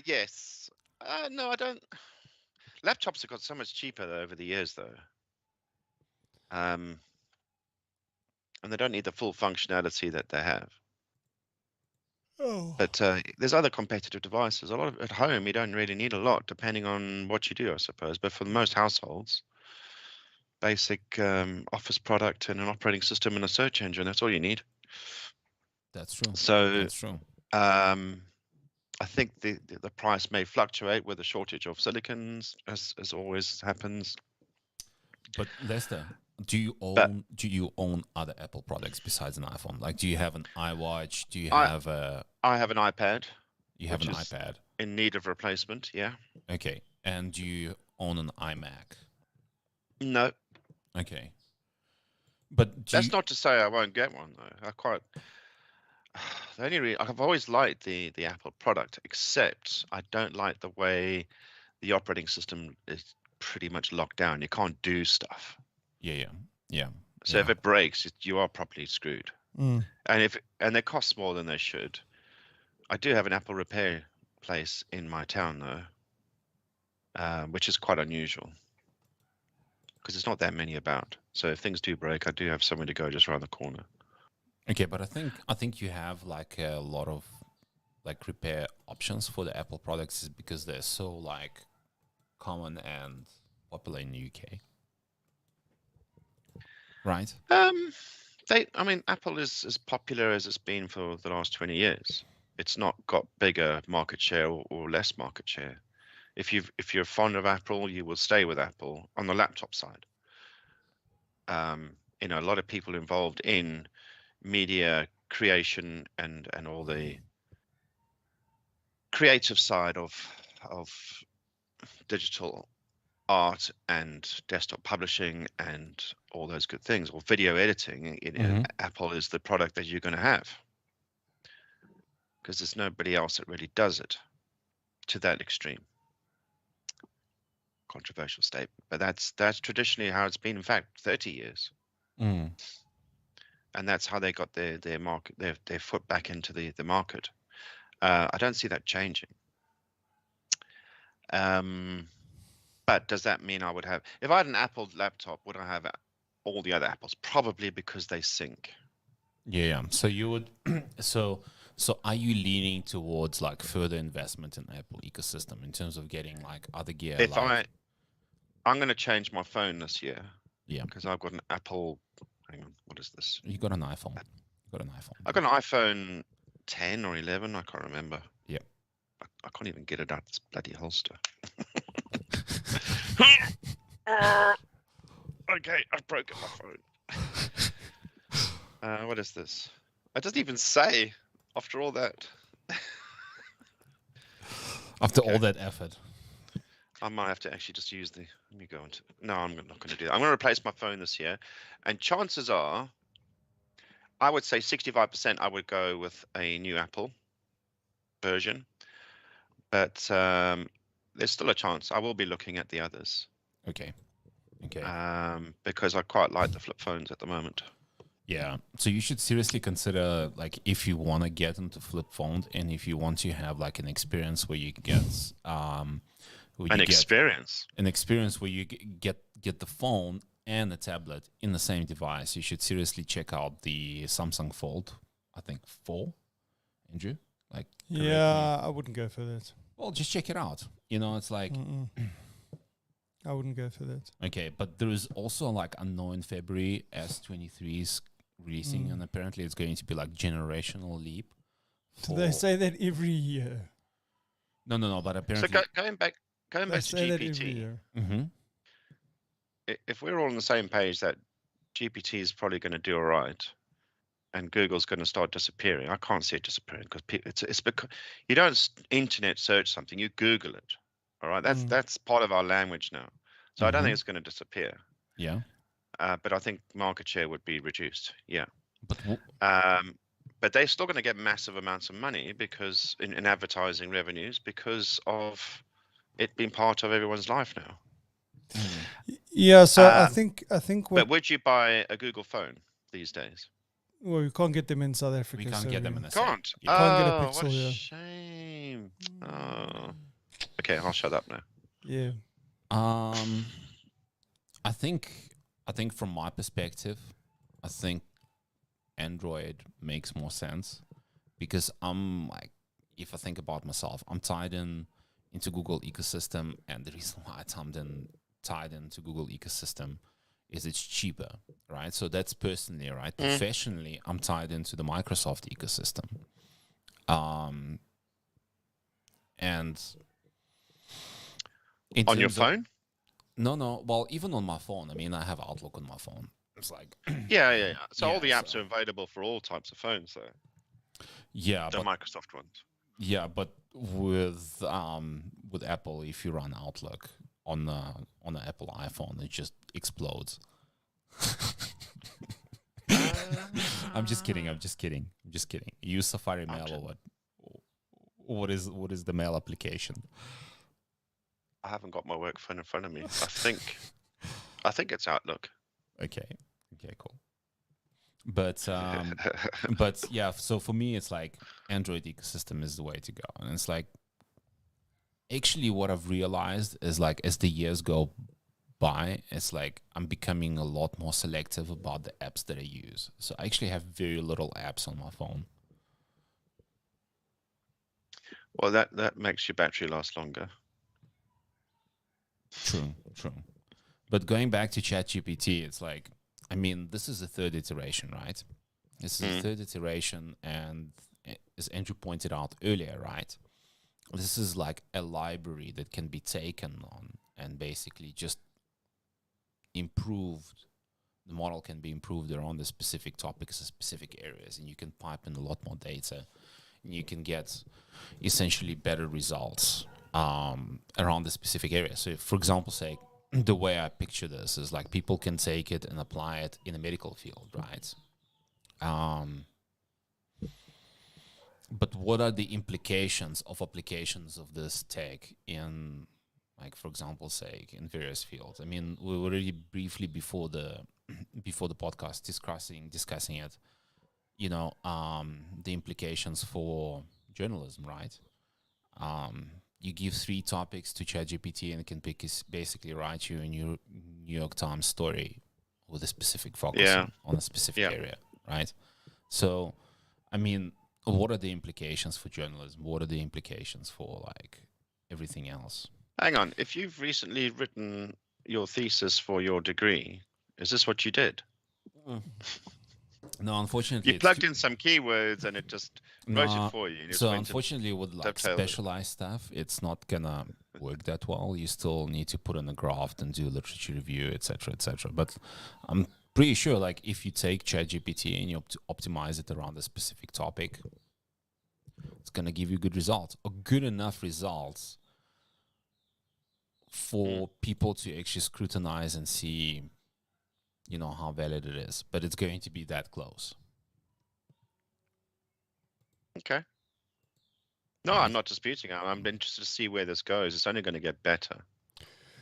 Yes. No, I don't. Laptops have got so much cheaper over the years, though. And they don't need the full functionality that they have. Oh. But there's other competitive devices. A lot of at home, you don't really need a lot, depending on what you do, I suppose. But for most households, basic office product and an operating system and a search engine, that's all you need. That's true. So That's true. I think the price may fluctuate with a shortage of silicons, as always happens. But Lester, do you own other Apple products besides an iPhone? Like, do you have an iWatch? Do you have a? I have an iPad. You have an which is iPad. in need of replacement. Yeah. Okay. And do you own an iMac? No. Okay. But That's not to say I won't get one though. The only reason I've always liked the Apple product, except I don't like the way the operating system is pretty much locked down. You can't do stuff. yeah. So if it breaks, you are properly screwed. Mm. And they cost more than they should. I do have an Apple repair place in my town though, which is quite unusual because there's not that many about. So if things do break, I do have somewhere to go just around the corner. Okay, but I think you have like a lot of like repair options for the Apple products is because they're so like common and popular in the UK. Right? I mean, Apple is as popular as it's been for the last 20 years. It's not got bigger market share or less market share. If you're fond of Apple, you will stay with Apple on the laptop side. You know, a lot of people involved in media creation and all the creative side of digital art and desktop publishing and all those good things, or video editing, Apple is the product that you're going to have because there's nobody else that really does it to that extreme. Controversial statement, but that's traditionally how it's been. In fact, 30 years, and that's how they got their market, their foot back into the market. I don't see that changing. But does that mean I would have, if I had an Apple laptop, would I have all the other Apples? Probably, because they sync. Yeah. So you would so are you leaning towards like further investment in the Apple ecosystem in terms of getting like other gear? If I'm going to change my phone this year. Yeah. Because I've got an Apple. Hang on, what is this? You got an iPhone. I've got an iPhone 10 or 11. I can't remember. Yeah. I can't even get it out this bloody holster. Okay, I've broken my phone. What is this? It doesn't even say after all that. After all that effort. I might have to actually just use the. Let me go into. No, I'm not going to do that. I'm going to replace my phone this year, and chances are, I would say 65% I would go with a new Apple version, but there's still a chance I will be looking at the others. Okay. Because I quite like the flip phones at the moment. Yeah. So you should seriously consider, like, if you want to get into flip phones and if you want to have like an experience where you get an experience where you get the phone and the tablet in the same device, you should seriously check out the Samsung Fold. I think 4, Andrew. Like, yeah, I wouldn't go for that. Well, just check it out. You know, it's like. I wouldn't go for that. Okay, but there is also like unknown February S23s releasing, and apparently it's going to be like generational leap. Do they say that every year? No, but apparently. So going back to GPT. If we're all on the same page that GPT is probably going to do all right, and Google's going to start disappearing, I can't see it disappearing because it's because you don't internet search something, you Google it. All right, that's part of our language now. So I don't think it's going to disappear. Yeah. But I think market share would be reduced. Yeah. But they're still going to get massive amounts of money because in advertising revenues because of it being part of everyone's life now. Yeah. So I think. But would you buy a Google phone these days? Well, you can't get them in South Africa. We can't get them in the Can't. You can't get a Pixel what a here. shame. Oh. Okay, I'll shut up now. Yeah. I think from my perspective, I think Android makes more sense because I'm like, if I think about myself, I'm tied into Google ecosystem, and the reason why I'm tied into Google ecosystem is it's cheaper, right? So that's personally, right? Professionally, I'm tied into the Microsoft ecosystem. And on your phone? No. Well, even on my phone. I mean, I have Outlook on my phone. It's like yeah. So all the apps are available for all types of phones, though. Yeah, the Microsoft ones. Yeah, but with Apple, if you run Outlook on the Apple iPhone, it just explodes. I'm just kidding. I'm just kidding. I'm just kidding. You use Safari Mail or what? What is the mail application? I haven't got my work phone in front of me. I think it's Outlook. Okay. Okay. Cool. But yeah. So for me, it's like Android ecosystem is the way to go, and it's like actually what I've realized is like as the years go by, it's like I'm becoming a lot more selective about the apps that I use. So I actually have very little apps on my phone. Well, that makes your battery last longer. True. But going back to ChatGPT, it's like, I mean, this is the third iteration, right? This is the third iteration, and as Andrew pointed out earlier, right? This is like a library that can be taken on and basically just improved. The model can be improved around the specific topics and specific areas, and you can pipe in a lot more data, and you can get essentially better results around the specific area. So, for example, say the way I picture this is like people can take it and apply it in the medical field, right? But what are the implications of applications of this tech in, like, for example, say in various fields? I mean, we were already briefly before the podcast discussing it. You know, the implications for journalism, right? You give 3 topics to ChatGPT and it can basically write you a New York Times story with a specific focus on a specific area, right? So, I mean, what are the implications for journalism? What are the implications for like everything else? Hang on. If you've recently written your thesis for your degree, is this what you did? No, unfortunately, You plugged in some keywords and it just wrote it for you. So unfortunately, with like specialized stuff, it's not gonna work that well. You still need to put in a graft and do literature review, etc., etc. But I'm pretty sure, like, if you take ChatGPT and you optimize it around a specific topic, it's gonna give you good results, or good enough results for people to actually scrutinize and see, you know, how valid it is. But it's going to be that close. Okay. No, I'm not disputing. I'm interested to see where this goes. It's only going to get better.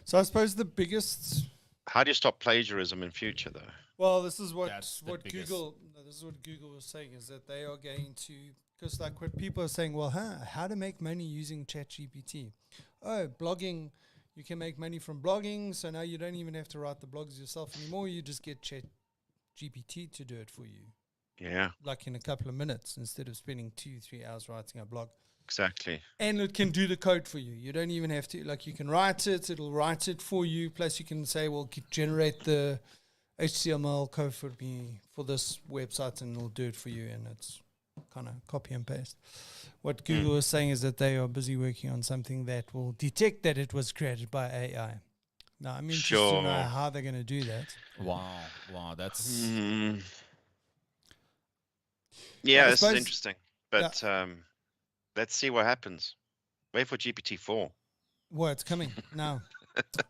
So I suppose the biggest. How do you stop plagiarism in future, though? Well, this is what biggest. Google. This is what Google was saying, is that they are going to, because like what people are saying, well, how to make money using ChatGPT? Oh, blogging. You can make money from blogging, so now you don't even have to write the blogs yourself anymore. You just get ChatGPT to do it for you. Yeah. Like in a couple of minutes, instead of spending 2-3 hours writing a blog. Exactly. And it can do the code for you. You don't even have to, like, you can write it, it'll write it for you. Plus you can say, well, generate the HTML code for me for this website, and it'll do it for you. And it's kind of copy and paste. What Google is saying is that they are busy working on something that will detect that it was created by AI. Now, I'm interested to know how they're going to do that. Wow, that's... Yeah, this is interesting. But let's see what happens. Wait for GPT-4. Well, it's coming now.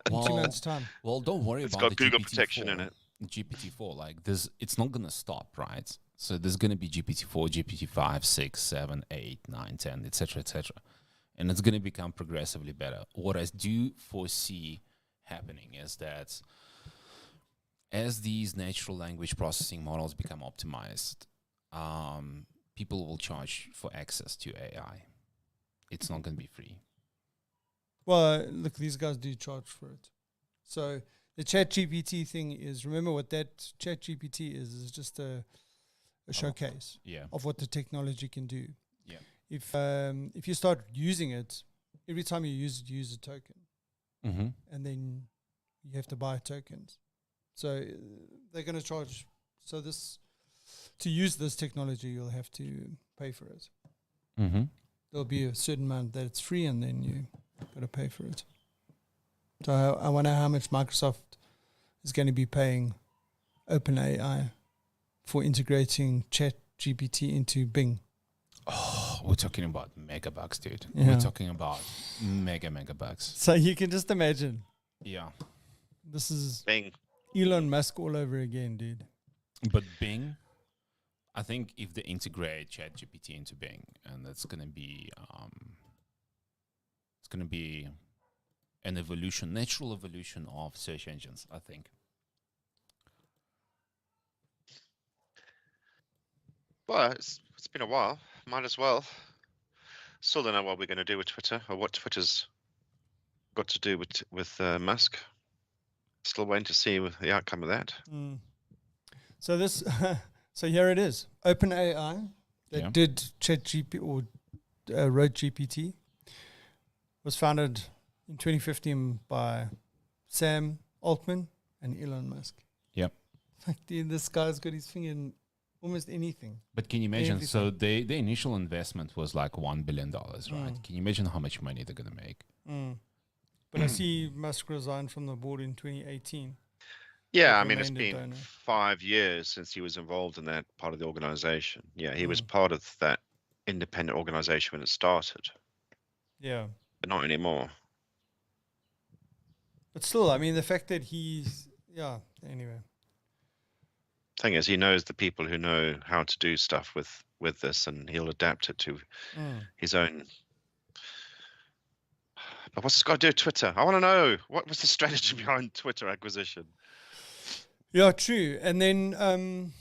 2 months' time. Well, don't worry It's about got the Google GPT-4. protection in it. GPT-4, like, it's not going to stop, right? So there's going to be GPT-4, GPT-5, 6, 7, 8, 9, 10, etc., etc. And it's going to become progressively better. What I do foresee happening is that as these natural language processing models become optimized, people will charge for access to AI. It's not going to be free. Well, look, these guys do charge for it. So the ChatGPT thing is, remember what that ChatGPT is just a showcase of what the technology can do. Yeah. If you start using it, every time you use it, you use a token. Mm-hmm. And then you have to buy tokens. So they're going to charge. So to use this technology, you'll have to pay for it. Mm-hmm. There'll be a certain amount that it's free, and then you got to pay for it. So I wonder how much Microsoft is going to be paying OpenAI for integrating ChatGPT into Bing. Oh, we're talking about megabucks, dude. Yeah. We're talking about megabucks. So you can just imagine. Yeah. This is Bing. Elon Musk all over again, dude. But Bing I think if they integrate ChatGPT into Bing, and it's going to be an evolution, natural evolution of search engines, I think. Well, it's been a while. Might as well. Still don't know what we're going to do with Twitter or what Twitter's got to do with Musk. Still waiting to see the outcome of that. So this, so here it is. OpenAI that did ChatGPT or wrote GPT was founded in 2015 by Sam Altman and Elon Musk. Yep. Like, dude, this guy's got his finger in almost anything. But can you imagine? So the initial investment was like $1 billion, right? Can you imagine how much money they're going to make? But I see Musk resigned from the board in 2018. Yeah, Like I mean, it's remained a been donor. 5 years since he was involved in that part of the organization. Yeah, he was part of that independent organization when it started, Yeah. but not anymore. But still, I mean, the fact that anyway. Thing is, he knows the people who know how to do stuff with this, and he'll adapt it to his own. But what's this got to do with Twitter? I want to know, what was the strategy behind Twitter acquisition? Yeah, true. And then,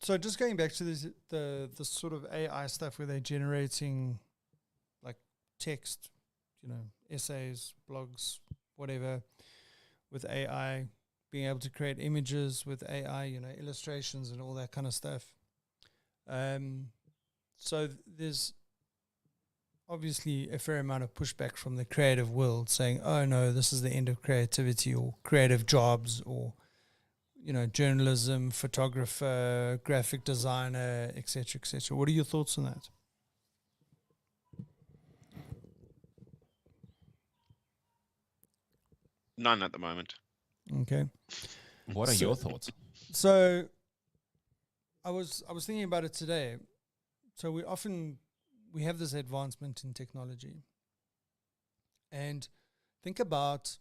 so just going back to the sort of AI stuff where they're generating like text, essays, blogs, whatever, with AI, being able to create images with AI, illustrations and all that kind of stuff. So there's obviously a fair amount of pushback from the creative world saying, oh no, this is the end of creativity or creative jobs or, journalism, photographer, graphic designer, etc., etc. What are your thoughts on that? None at the moment. Okay. What are your thoughts? So I was thinking about it today. So we have this advancement in technology. And think about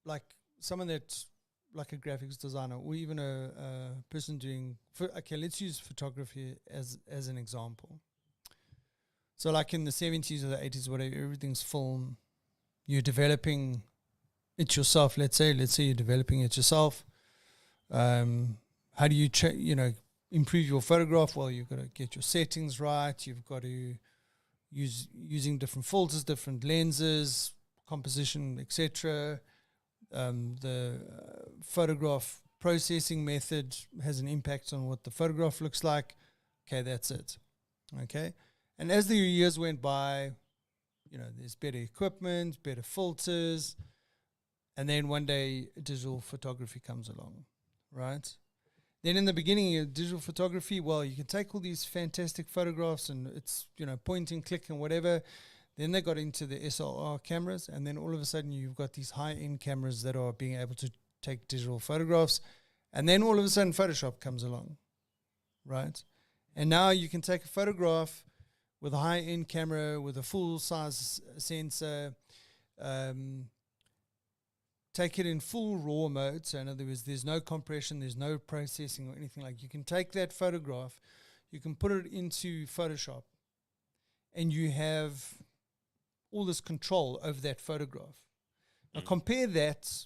like someone that's like a graphics designer or even a person doing, let's use photography as an example. So like in the 70s or the 80s, whatever, everything's film. You're developing it yourself. Let's say you're developing it yourself. How do you improve your photograph? Well, you've got to get your settings right. You've got to using different filters, different lenses, composition, etc. The photograph processing method has an impact on what the photograph looks like. Okay, that's it. Okay, and as the years went by, there's better equipment, better filters, and then one day digital photography comes along, right? Then in the beginning of digital photography, well, you can take all these fantastic photographs and it's, point and click and whatever. Then they got into the SLR cameras, and then all of a sudden you've got these high-end cameras that are being able to take digital photographs. And then all of a sudden Photoshop comes along, right? And now you can take a photograph with a high-end camera, with a full-size sensor, take it in full raw mode. So in other words, there's no compression, there's no processing or anything like. You can take that photograph, you can put it into Photoshop, and you have all this control over that photograph. Now compare that,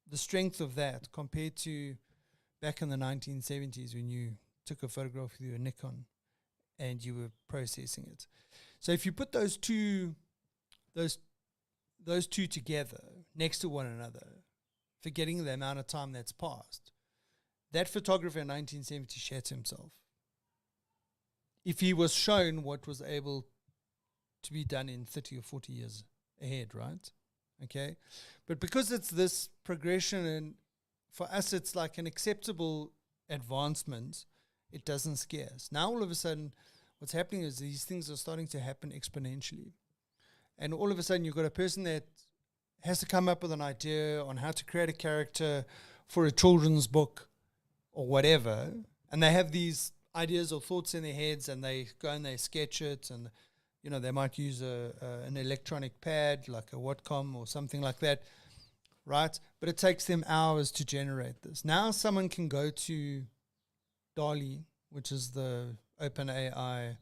the strength of that, compared to back in the 1970s when you took a photograph with your Nikon and you were processing it. So if you put those two together next to one another, forgetting the amount of time that's passed, that photographer in 1970 shat himself. If he was shown what was able to be done in 30 or 40 years ahead, right? Okay. But because it's this progression, and for us it's like an acceptable advancement, it doesn't scare us. Now all of a sudden what's happening is these things are starting to happen exponentially. And all of a sudden you've got a person that has to come up with an idea on how to create a character for a children's book or whatever. And they have these ideas or thoughts in their heads, and they go and they sketch it, and they might use an electronic pad like a Whatcom or something like that, right? But it takes them hours to generate this. Now someone can go to DALL-E, which is the open AI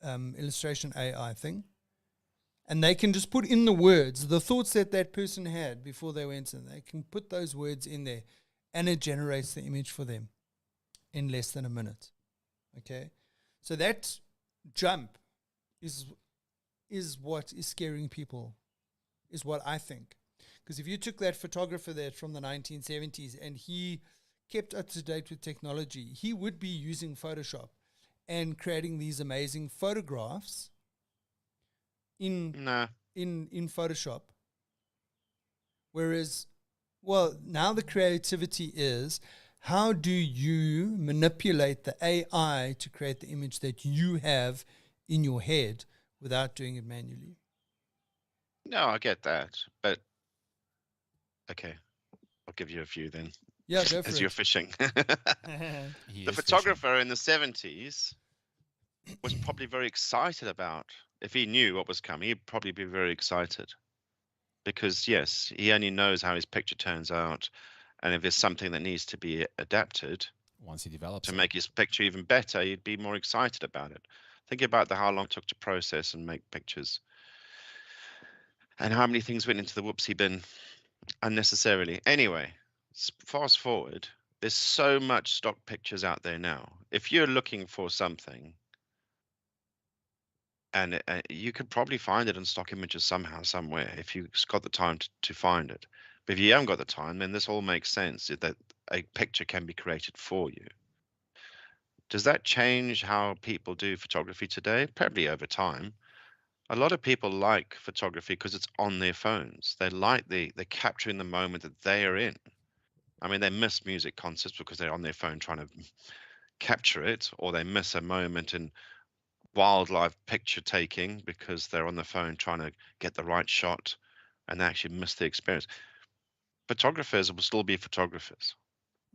illustration AI thing, and they can just put in the words, the thoughts that that person had before they went in. They can put those words in there, and it generates the image for them in less than a minute. Okay, so that jump is what is scaring people, is what I think. Because if you took that photographer there from the 1970s and he kept up to date with technology, he would be using Photoshop and creating these amazing photographs in Photoshop. Whereas, well, now the creativity is, how do you manipulate the AI to create the image that you have in your head without doing it manually? No, I get that, but okay, I'll give you a few then. Yeah, go for As it. you're fishing. He The is fishing. photographer in the 70s was probably very excited about, if he knew what was coming, he'd probably be very excited. Because yes, he only knows how his picture turns out, and if there's something that needs to be adapted Once he develops to it. make his picture even better, he'd be more excited about it. Think about how long it took to process and make pictures, and how many things went into the whoopsie bin unnecessarily. Anyway, fast forward, there's so much stock pictures out there now. If you're looking for something, and you could probably find it in stock images somehow, somewhere, if you've got the time to find it. But if you haven't got the time, then this all makes sense, that a picture can be created for you. Does that change how people do photography today? Probably over time. A lot of people like photography because it's on their phones. They like they're capturing the moment that they are in. I mean, they miss music concerts because they're on their phone trying to capture it, or they miss a moment in wildlife picture taking because they're on the phone trying to get the right shot, and they actually miss the experience. Photographers will still be photographers.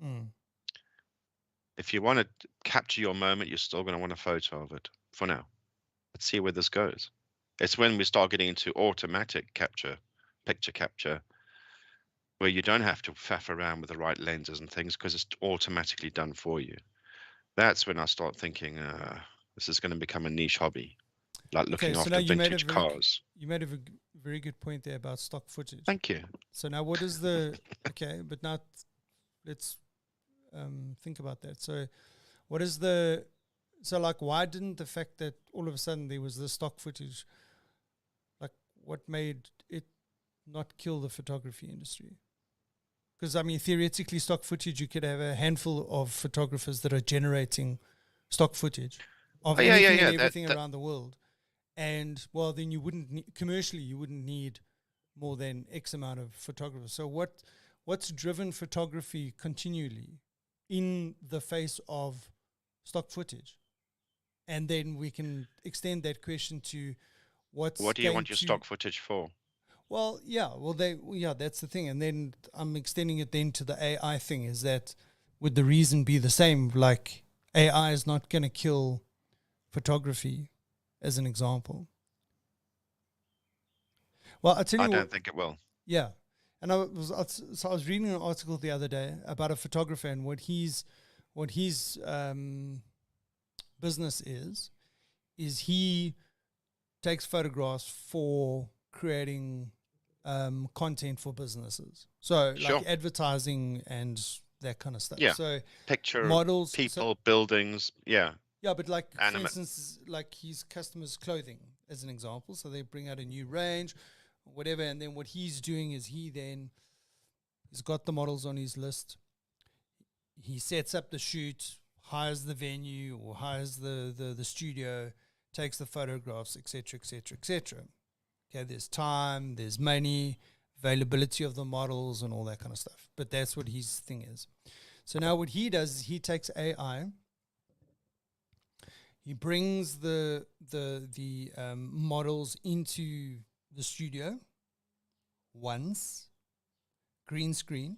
Mm. If you want to capture your moment, you're still going to want a photo of it for now. Let's see where this goes. It's when we start getting into automatic capture, picture capture, where you don't have to faff around with the right lenses and things because it's automatically done for you. That's when I start thinking, this is going to become a niche hobby, like looking Okay, so now after vintage cars. you made a very good point there about stock footage. Thank you. So now what is the, okay, but now let's think about that. So what is the, so like why didn't the fact that all of a sudden there was the stock footage, like what made it not kill the photography industry? Because I mean, theoretically, stock footage, you could have a handful of photographers that are generating stock footage of anything and everything around the world. And well, then you wouldn't commercially, you wouldn't need more than X amount of photographers. So what's driven photography continually in the face of stock footage? And then we can extend that question to what do you want your stock footage for? Well, yeah, that's the thing. And then I'm extending it then to the AI thing. Is that, would the reason be the same? Like AI is not going to kill photography, as an example. Well, I'll tell you I what. don't think it will. Yeah. And I was reading an article the other day about a photographer and what his business is he takes photographs for creating content for businesses. So like advertising and that kind of stuff. Yeah. So Picture models, people, buildings. Yeah. Yeah, but like for instance, like his customers' clothing as an example. So they bring out a new range, whatever, and then what he's doing is he's got the models on his list. He sets up the shoot, hires the venue or hires the studio, takes the photographs, etc., etc., etc. Okay, there's time, there's money, availability of the models and all that kind of stuff. But that's what his thing is. So now what he does is he takes AI, he brings the models into the studio once, green screen,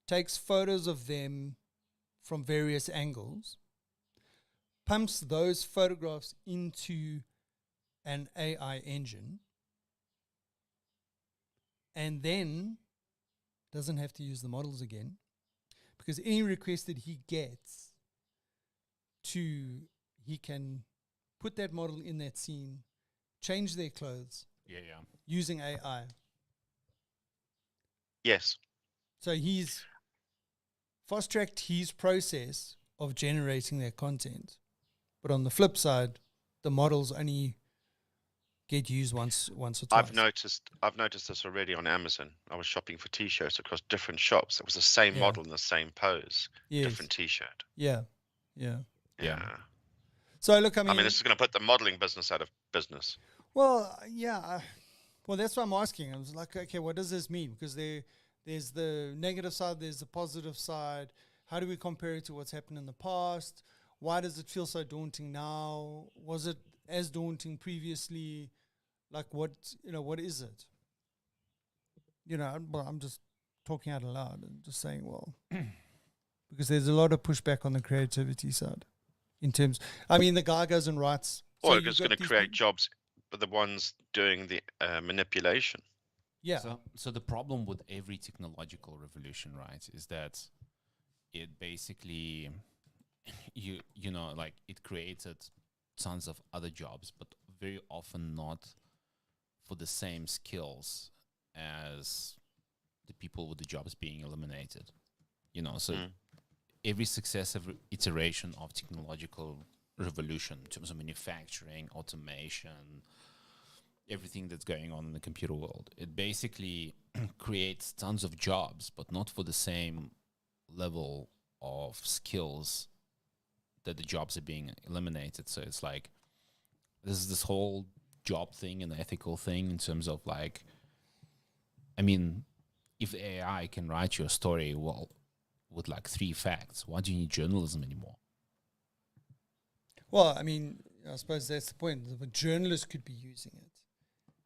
takes photos of them from various angles, pumps those photographs into an AI engine, and then doesn't have to use the models again because any request that he gets he can put that model in that scene, change their clothes Yeah. using AI. Yes. So he's fast-tracked his process of generating that content. But on the flip side, the models only get used once or twice. I've noticed this already on Amazon. I was shopping for T-shirts across different shops. It was the same Yeah. model in the same pose, Yes. different T-shirt. Yeah. Yeah. So look, I I mean, mean, this is going to put the modeling business out of business. well, yeah. Well, that's what I'm asking. I was like, okay, what does this mean? Because there's the negative side, there's the positive side. How do we compare it to what's happened in the past? Why does it feel so daunting now? Was it as daunting previously? Like, what is it? I'm just talking out loud and just saying, well, because there's a lot of pushback on the creativity side in terms, I mean, the guy goes and writes. Or you've it's got going to these create peop- jobs for the ones doing the manipulation. Yeah. So the problem with every technological revolution, right, is that it basically, like it created tons of other jobs, but very often not for the same skills as the people with the jobs being eliminated. So every successive iteration of technological revolution in terms of manufacturing, automation, everything that's going on in the computer world, it basically creates tons of jobs, but not for the same level of skills that the jobs are being eliminated. So it's like there's this whole job thing and ethical thing in terms of like, I mean, if AI can write you a story, well, with like 3 facts, why do you need journalism anymore? Well, I mean, I suppose that's the point. The journalist could be using it.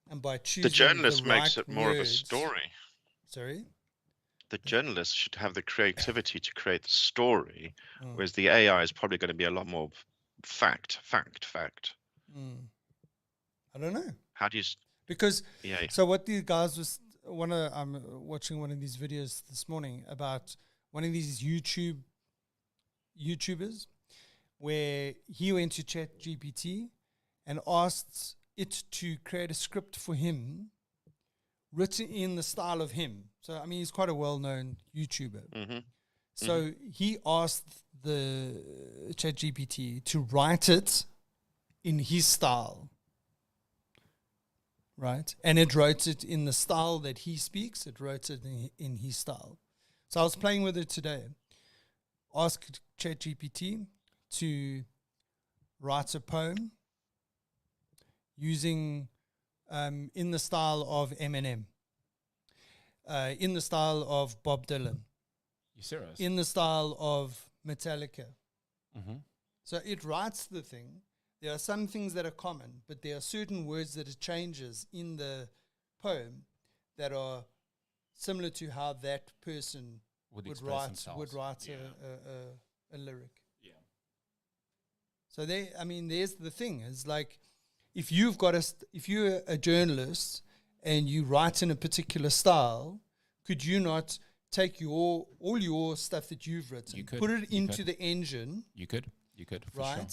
And by choosing The journalist the makes right it more of a words- story. Sorry? The journalist should have the creativity to create the story, Mm. whereas the AI is probably going to be a lot more fact. I don't know. How do you? Because Yeah. so what these guys was I'm watching one of these videos this morning about one of these YouTubers where he went to Chat GPT and asked it to create a script for him written in the style of him. So I mean he's quite a well-known YouTuber. Mm-hmm. So he asked the Chat GPT to write it in his style. Right, and it wrote it in the style that he speaks. It wrote it in his style. So I was playing with it today. Asked ChatGPT to write a poem using in the style of Eminem, in the style of Bob Dylan, You serious? in the style of Metallica. Mm-hmm. So it writes the thing. There are some things that are common, but there are certain words that it changes in the poem that are similar to how that person would write a lyric. Yeah. So there's the thing. It's like if you're a journalist and you write in a particular style, could you not take all your stuff that you've written, put it into the engine? You could, for right? sure.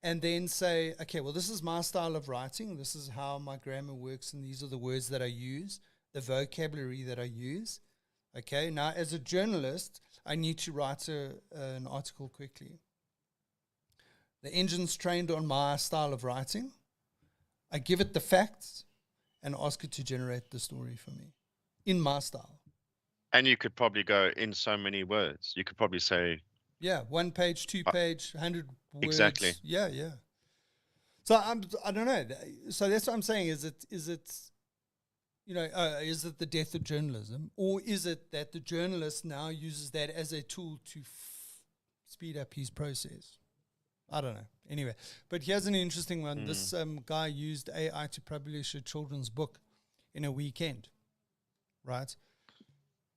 And then say, okay, well, this is my style of writing. This is how my grammar works, and these are the words that I use, the vocabulary that I use. Okay, now as a journalist, I need to write an article quickly. The engine's trained on my style of writing. I give it the facts and ask it to generate the story for me in my style. And you could probably go in so many words. You could probably say, yeah, 1 page, 2 page, 100 words. Exactly. Yeah. So I don't know. So that's what I'm saying. Is it is it the death of journalism, or is it that the journalist now uses that as a tool to speed up his process? I don't know. Anyway, but here's an interesting one. This guy used AI to publish a children's book in a weekend, right?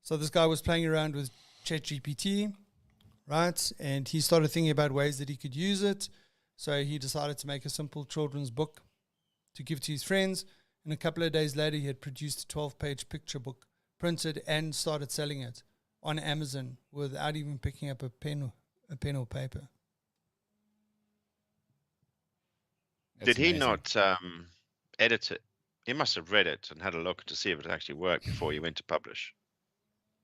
So this guy was playing around with ChatGPT, right? And he started thinking about ways that he could use it. So he decided to make a simple children's book to give to his friends. And a couple of days later, he had produced a 12-page picture book, printed and started selling it on Amazon without even picking up a pen or paper. That's Did he amazing. not edit it? He must have read it and had a look to see if it actually worked before he went to publish.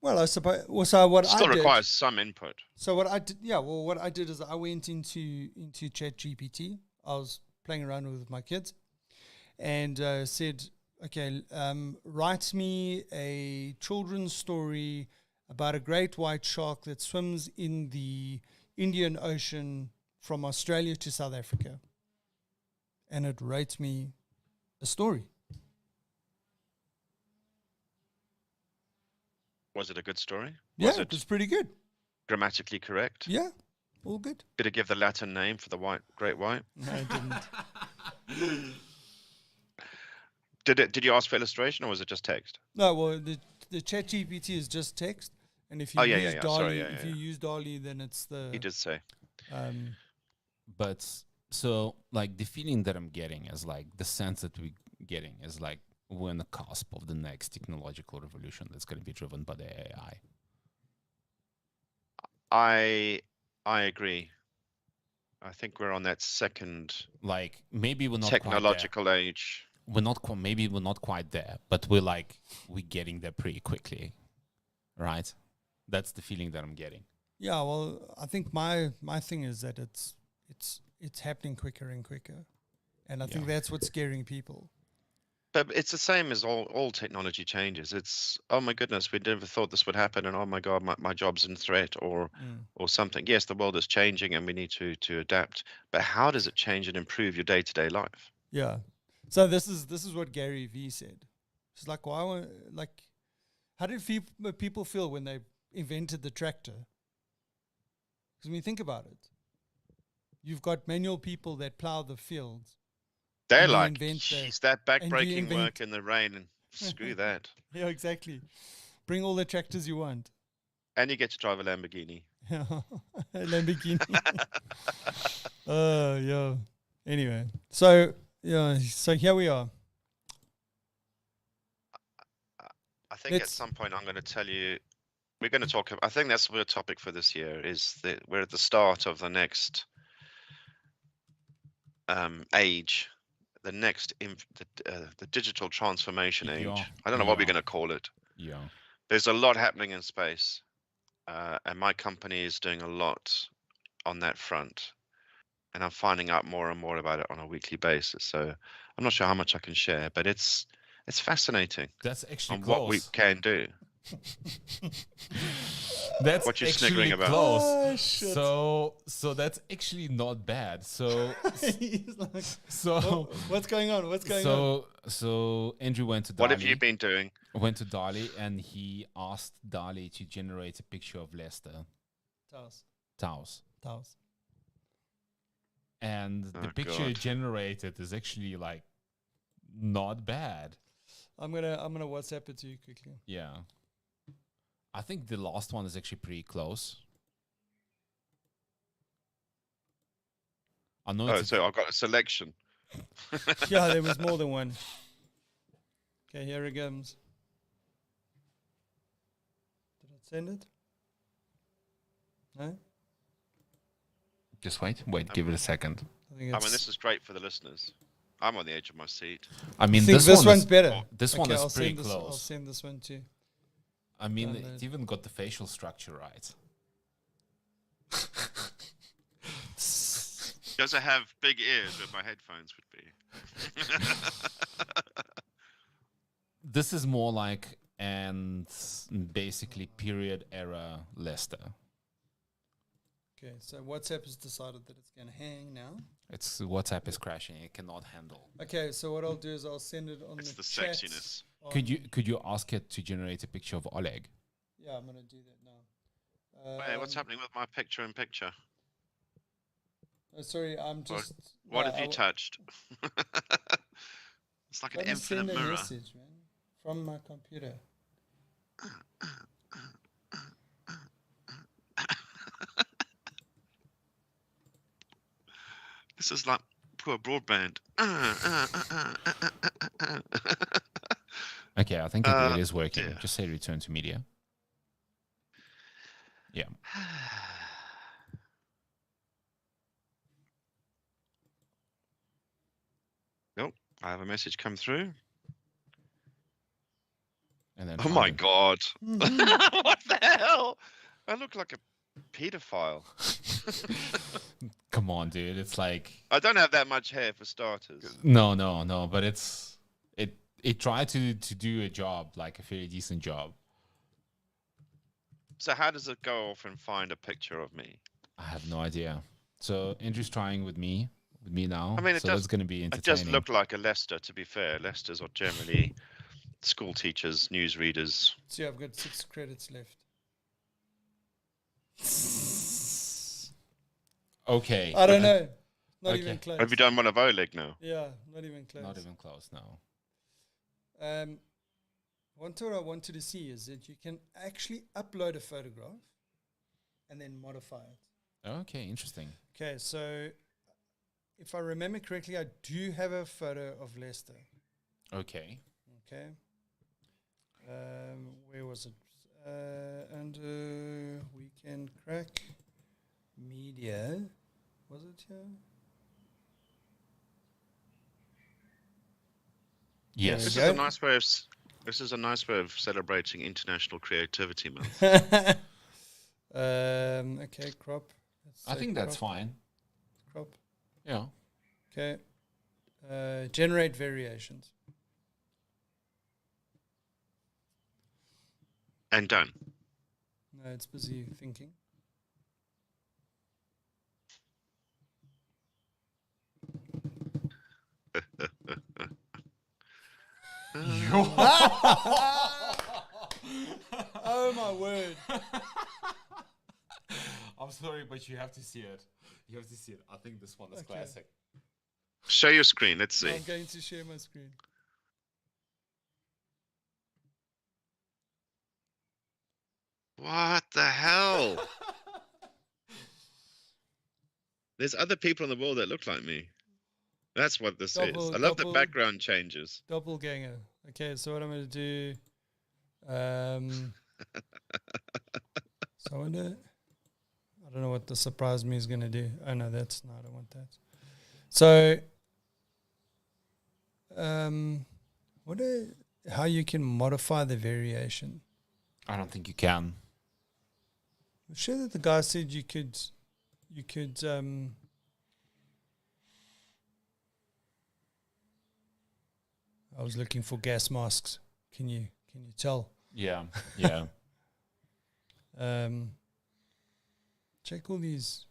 Well, I suppose. Well, so what Still I did. requires some input. So what I did, yeah. Well, what I did is I went into ChatGPT. I was playing around with my kids, and said, "Okay, write me a children's story about a great white shark that swims in the Indian Ocean from Australia to South Africa," and it wrote me a story. Was it a good story? Yeah, Was it was pretty good. grammatically correct? Yeah, all good. Did it give the Latin name for the great white? No, it didn't. Did you ask for illustration or was it just text? No, well, the ChatGPT is just text, and if you Oh, yeah, use yeah. Dali, Sorry, yeah, if yeah, you use Dali, then it's the. He did say. But so like the feeling that I'm getting is like the sense that we're getting is like we're on the cusp of the next technological revolution that's going to be driven by the AI. I agree. I think we're on that second Like maybe we're not technological age. We're not maybe we're not quite there, but we're getting there pretty quickly, right? That's the feeling that I'm getting. Yeah, well, I think my thing is that it's happening quicker and quicker, and I think that's what's scaring people. But it's the same as all technology changes. It's, oh my goodness, we never thought this would happen, and oh my God, my job's in threat, or something. Yes, the world is changing, and we need to adapt. But how does it change and improve your day-to-day life? Yeah. So this is what Gary Vee said. It's like, how did people feel when they invented the tractor? Because when you think about it, you've got manual people that plow the fields. They're And you like, invent "Jeez, that and you back-breaking invent- work in the rain, and screw that." Yeah, exactly. Bring all the tractors you want. And you get to drive a Lamborghini. A Lamborghini. Yeah. Anyway, so here we are. I think at some point I'm going to tell you, we're going to talk. I think that's the topic for this year, is that we're at the start of the next age, the next the digital transformation age. I don't know what we're going to call it. Yeah. There's a lot happening in space, and my company is doing a lot on that front, and I'm finding out more and more about it on a weekly basis. So I'm not sure how much I can share, but it's fascinating. That's actually on close. what we can do. That's what you're actually sniggering about. Close. Oh, shit. So that's actually not bad. So He's like, so what's going on? What's going on? So Andrew went to Dali. What have you been doing? Went to Dali and he asked Dali to generate a picture of Lester. Taos. And the picture he generated is actually like not bad. I'm gonna WhatsApp it to you quickly. Yeah. I think the last one is actually pretty close. I know. So I've got a selection. Yeah, there was more than one. Okay, here it comes. Did it send it? No? Just wait. Give it a second. I think I mean, this is great for the listeners. I'm on the edge of my seat. I mean, this one's better. This one is I'll pretty send close. I'll send this one too. I mean, it even got the facial structure right. Does it have big ears where my headphones would be? This is more like basically period era Lester. Okay, so WhatsApp has decided that it's going to hang now. It's WhatsApp is crashing; it cannot handle. Okay, so what I'll do is I'll send it on It's the chat sexiness. Could you ask it to generate a picture of Oleg? Yeah, I'm going to do that now. Wait, what's happening with my picture-in-picture? Oh, sorry, I'm just. What have you touched? It's like an Let me infinite send a mirror. message, man, from my computer. This is like poor broadband. Okay, I think it is working. Yeah. Just say return to media. Yeah. Nope. I have a message come through. And then Oh my find god. Mhm. What the hell? I look like a pedophile. them. Come on, dude. It's like I don't have that much hair for starters. no, but it tried to do a job, like a fairly decent job. So how does it go off and find a picture of me? I have no idea. So Andrew's trying with me now. I mean, it so does- that's gonna be It entertaining. does look like a Lester, to be fair. Lesters are generally school teachers, newsreaders. See, I've got 6 credits left. Okay. I don't know. Not Okay. even close. Have you done one of Oleg now? Yeah, not even close. Not even close. No. One thing I wanted to see is that you can actually upload a photograph and then modify it. Okay. Interesting. Okay, so if I remember correctly, I do have a photo of Lester. Okay. Okay. Where was it? Under Weekend Craic Media. Was it here? Yes. This There is you a go. nice way of this is a nice way of celebrating International Creativity Month. Okay, crop. Let's I say think that's crop, fine. Crop. Yeah. Okay. Generate variations. And done. No, it's busy thinking. Oh my word. I'm sorry, but you have to see it. You have to see it. I think this one is Okay. classic. Show your screen. Let's see. I'm going to share my screen. What the hell? There's other people in the world that look like me. That's what this is. I love the Double- background changes. Doppelganger. Okay, so what I'm going to do. So I wonder. I don't know what the surprise me is going to do. Oh no, that's no, I don't want that. So, how you can modify the variation? I don't think you can. I'm sure that the guy said you could. I was looking for gas masks. Can you tell? Yeah. Yeah. Check all these.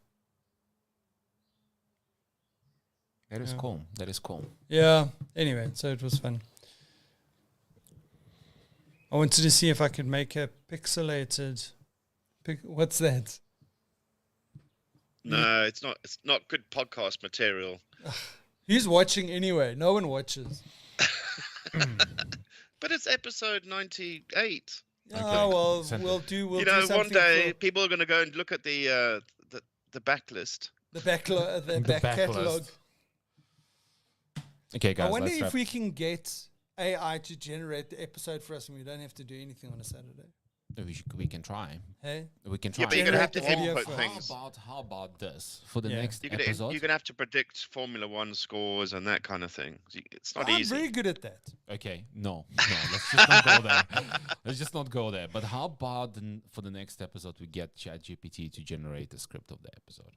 That is Yeah. cool. That is cool. Yeah. Anyway, so it was fun. I wanted to see if I could make a pixelated. What's that? No, it's not. It's not good podcast material. Who's watching anyway? No one watches. But it's episode 98. Oh well, Send it. we'll do. We'll You do know, one something day for people are going to go and look at the backlist. the backlog, the The back backlist. catalog. Okay, I guys. wonder Let's if wrap. we can get AI to generate the episode for us, and we don't have to do anything on a Saturday. We can try. Hey, We can Yeah, try. but you're going to have to Generate the video input for us. things. How about this for the Yeah. next You're episode? going to have to predict Formula One scores and that kind of thing. It's not I'm easy. very good at that. Okay, no, let's just not go there. Let's just not go there. But how about for the next episode, we get ChatGPT to generate the script of the episode?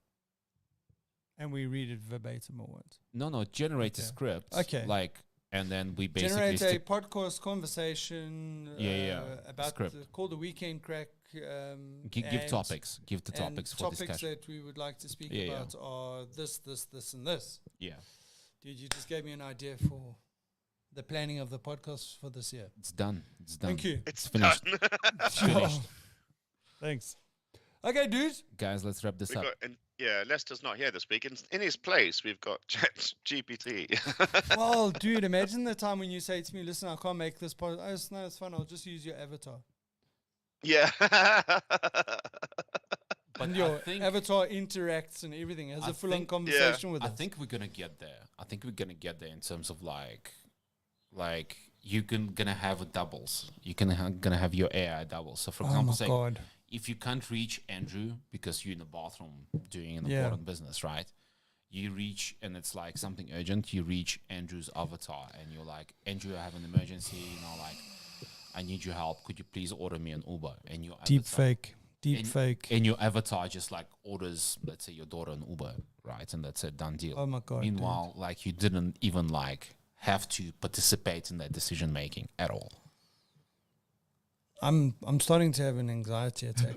And we read it verbatim or what? No, generate a Okay. script. Okay. Like, and then we basically Generate a stick. podcast conversation. Yeah, About script. called the Weekend Craic. Give and- topics. Give the and topics for topics discussion. that we would like to speak Yeah, yeah. about are this, and this. Yeah, Dude, you just gave me an idea for the planning of the podcast for this year. it's done. It's done. Thank you. It's finished. done. Finished. Thanks. Okay, dude. Guys, let's wrap this We've up. got, and yeah, Lester's not here this week. In his place, we've got ChatGPT. Well, dude, imagine the time when you say to me, listen, I can't make this podcast. Oh, no, it's fine. I'll just use your avatar. Yeah. But And I your think, avatar interacts and everything, has I a full-on think- conversation with I us. think we're gonna get there. I think we're gonna get there in terms of like you gonna have a doubles. You can gonna have your AI doubles. So for Oh example, my say God. if you can't reach Andrew because you're in the bathroom doing an Yeah. important business, right? You reach, and it's like something urgent. You reach Andrew's avatar, and you're like, Andrew, I have an emergency. Like, I need your help. Could you please order me an Uber? And your Deep avatar, fake. Deep fake. and your avatar just like orders, let's say, your daughter an Uber, right? And that's a done deal. Oh my God. Meanwhile, like, you didn't even like have to participate in that decision making at all. I'm starting to have an anxiety attack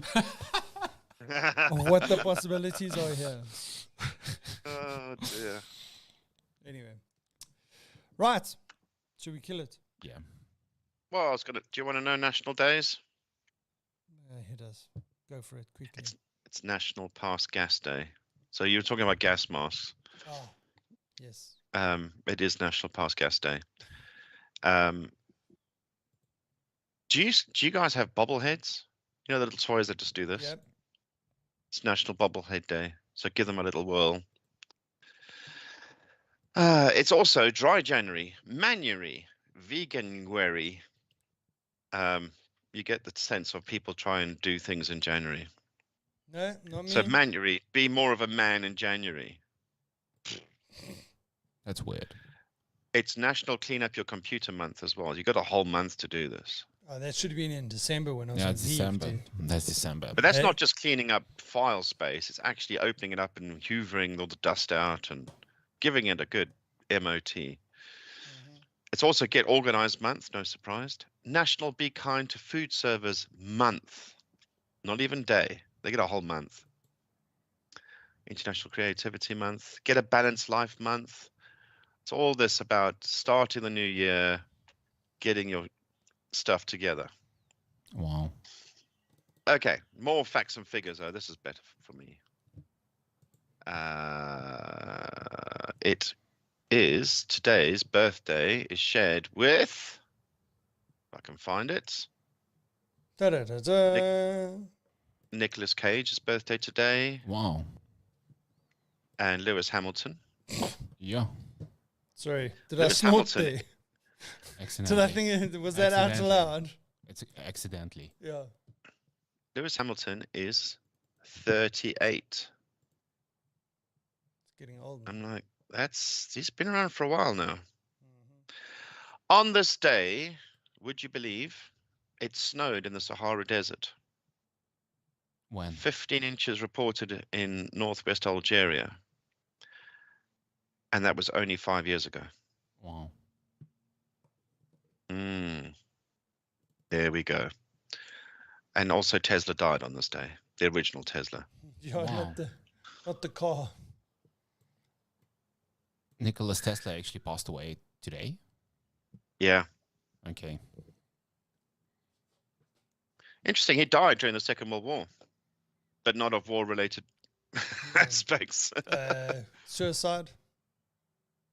of what the possibilities are here. Oh dear. Anyway. Right. Should we kill it? Yeah. Well, I was gonna. Do you want to know national days? Hit us. Go for it quickly. It's National Pass Gas Day. So you were talking about gas masks. Oh, yes. It is National Pass Gas Day. Do you guys have bobbleheads? You know the little toys that just do this? Yep. It's National Bobblehead Day. So give them a little whirl. It's also Dry January, Manuary, Veganuary. You get the sense of people try and do things in January. No, not me. So Manuary, be more of a man in January. That's weird. It's National Clean Up Your Computer Month as well. You got a whole month to do this. Oh, that should have been in December when I was Yeah, on it's leave, December. dude. That's December. But that's Hey. not just cleaning up file space. It's actually opening it up and hoovering all the dust out and giving it a good MOT. It's also Get Organized Month, no surprise. National Be Kind to Food Servers Month. Not even day. They get a whole month. International Creativity Month. Get a Balanced Life Month. It's all this about starting the new year, getting your stuff together. Wow. Okay, more facts and figures though. This is better for me. It is today's birthday is shared with, if I can find it, Da-da-da-da. Nicolas Cage's birthday today, Wow. and Lewis Hamilton. Yeah. Sorry, did I Lewis snort Hamilton. there? Accidentally. Did I think was that out Accidentally. loud? It's accidentally. Yeah. Lewis Hamilton is 38. It's getting old. I'm like, he's been around for a while now. Mhm. On this day, would you believe it snowed in the Sahara Desert? When? 15 inches reported in northwest Algeria. And that was only 5 years ago. Wow. There we go. And also Tesla died on this day, the original Tesla. Yeah, Wow. not the car. Nicholas Tesla actually passed away today. Yeah. Okay. Interesting. He died during the Second World War, but not of war-related aspects. Suicide.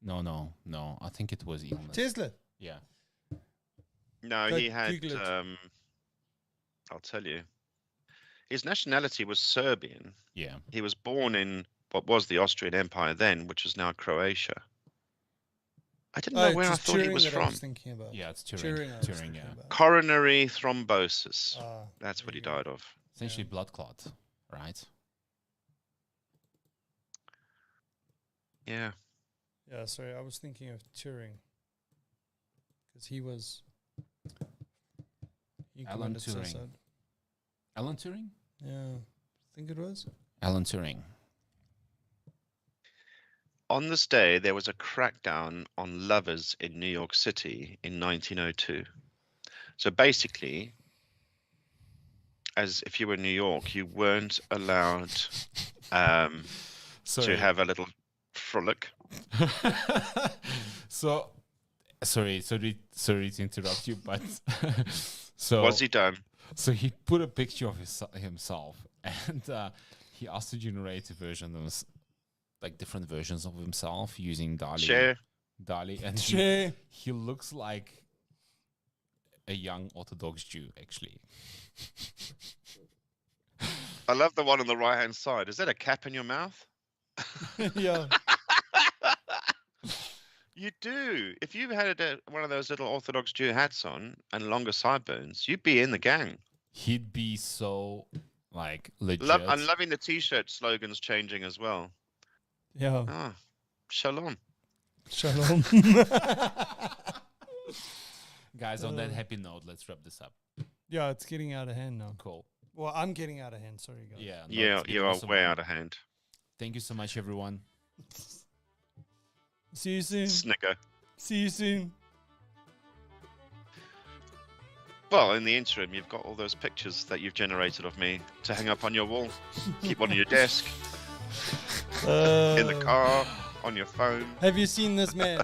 No. I think it was illness. Tesla. Yeah. No, Go he had, Google it. I'll tell you. His nationality was Serbian. Yeah. He was born in what was the Austrian Empire then, which is now Croatia. I didn't know where I thought he was I from. was thinking about. Yeah, it's Turing. Turing. I was Turing, thinking yeah. about. Coronary thrombosis. Ah, That's there what he you go. died of. Essentially Yeah. blood clot, right? Yeah. Yeah, sorry, I was thinking of Turing because he Alan committed Turing. suicide. Alan Turing? Yeah, I think it was. Alan Turing. On this day, there was a crackdown on lovers in New York City in 1902. So basically, as if you were in New York, you weren't allowed to have a little frolic. So, sorry to interrupt you, but so Was he done? So he put a picture of himself, and he asked to generate a version of like different versions of himself using Share. Dali, and Share. he looks like a young Orthodox Jew, actually. I love the one on the right-hand side. Is that a cap in your mouth? Yeah. You do. If you had one of those little Orthodox Jew hats on and longer sideburns, you'd be in the gang. he'd be so like legit. I'm loving the T-shirt slogans changing as well. Yeah. Ah, shalom. Shalom. Guys, on that happy note, let's wrap this up. Yeah, it's getting out of hand now. Cool. Well, I'm getting out of hand. Sorry, guys. Yeah. no, Yeah, it's you getting are awesome. way out of hand. Thank you so much, everyone. See you soon. Snicker. See you soon. Well, in the interim, you've got all those pictures that you've generated of me to hang up on your wall. Keep one on your desk, in the car, on your phone. Have you seen this man?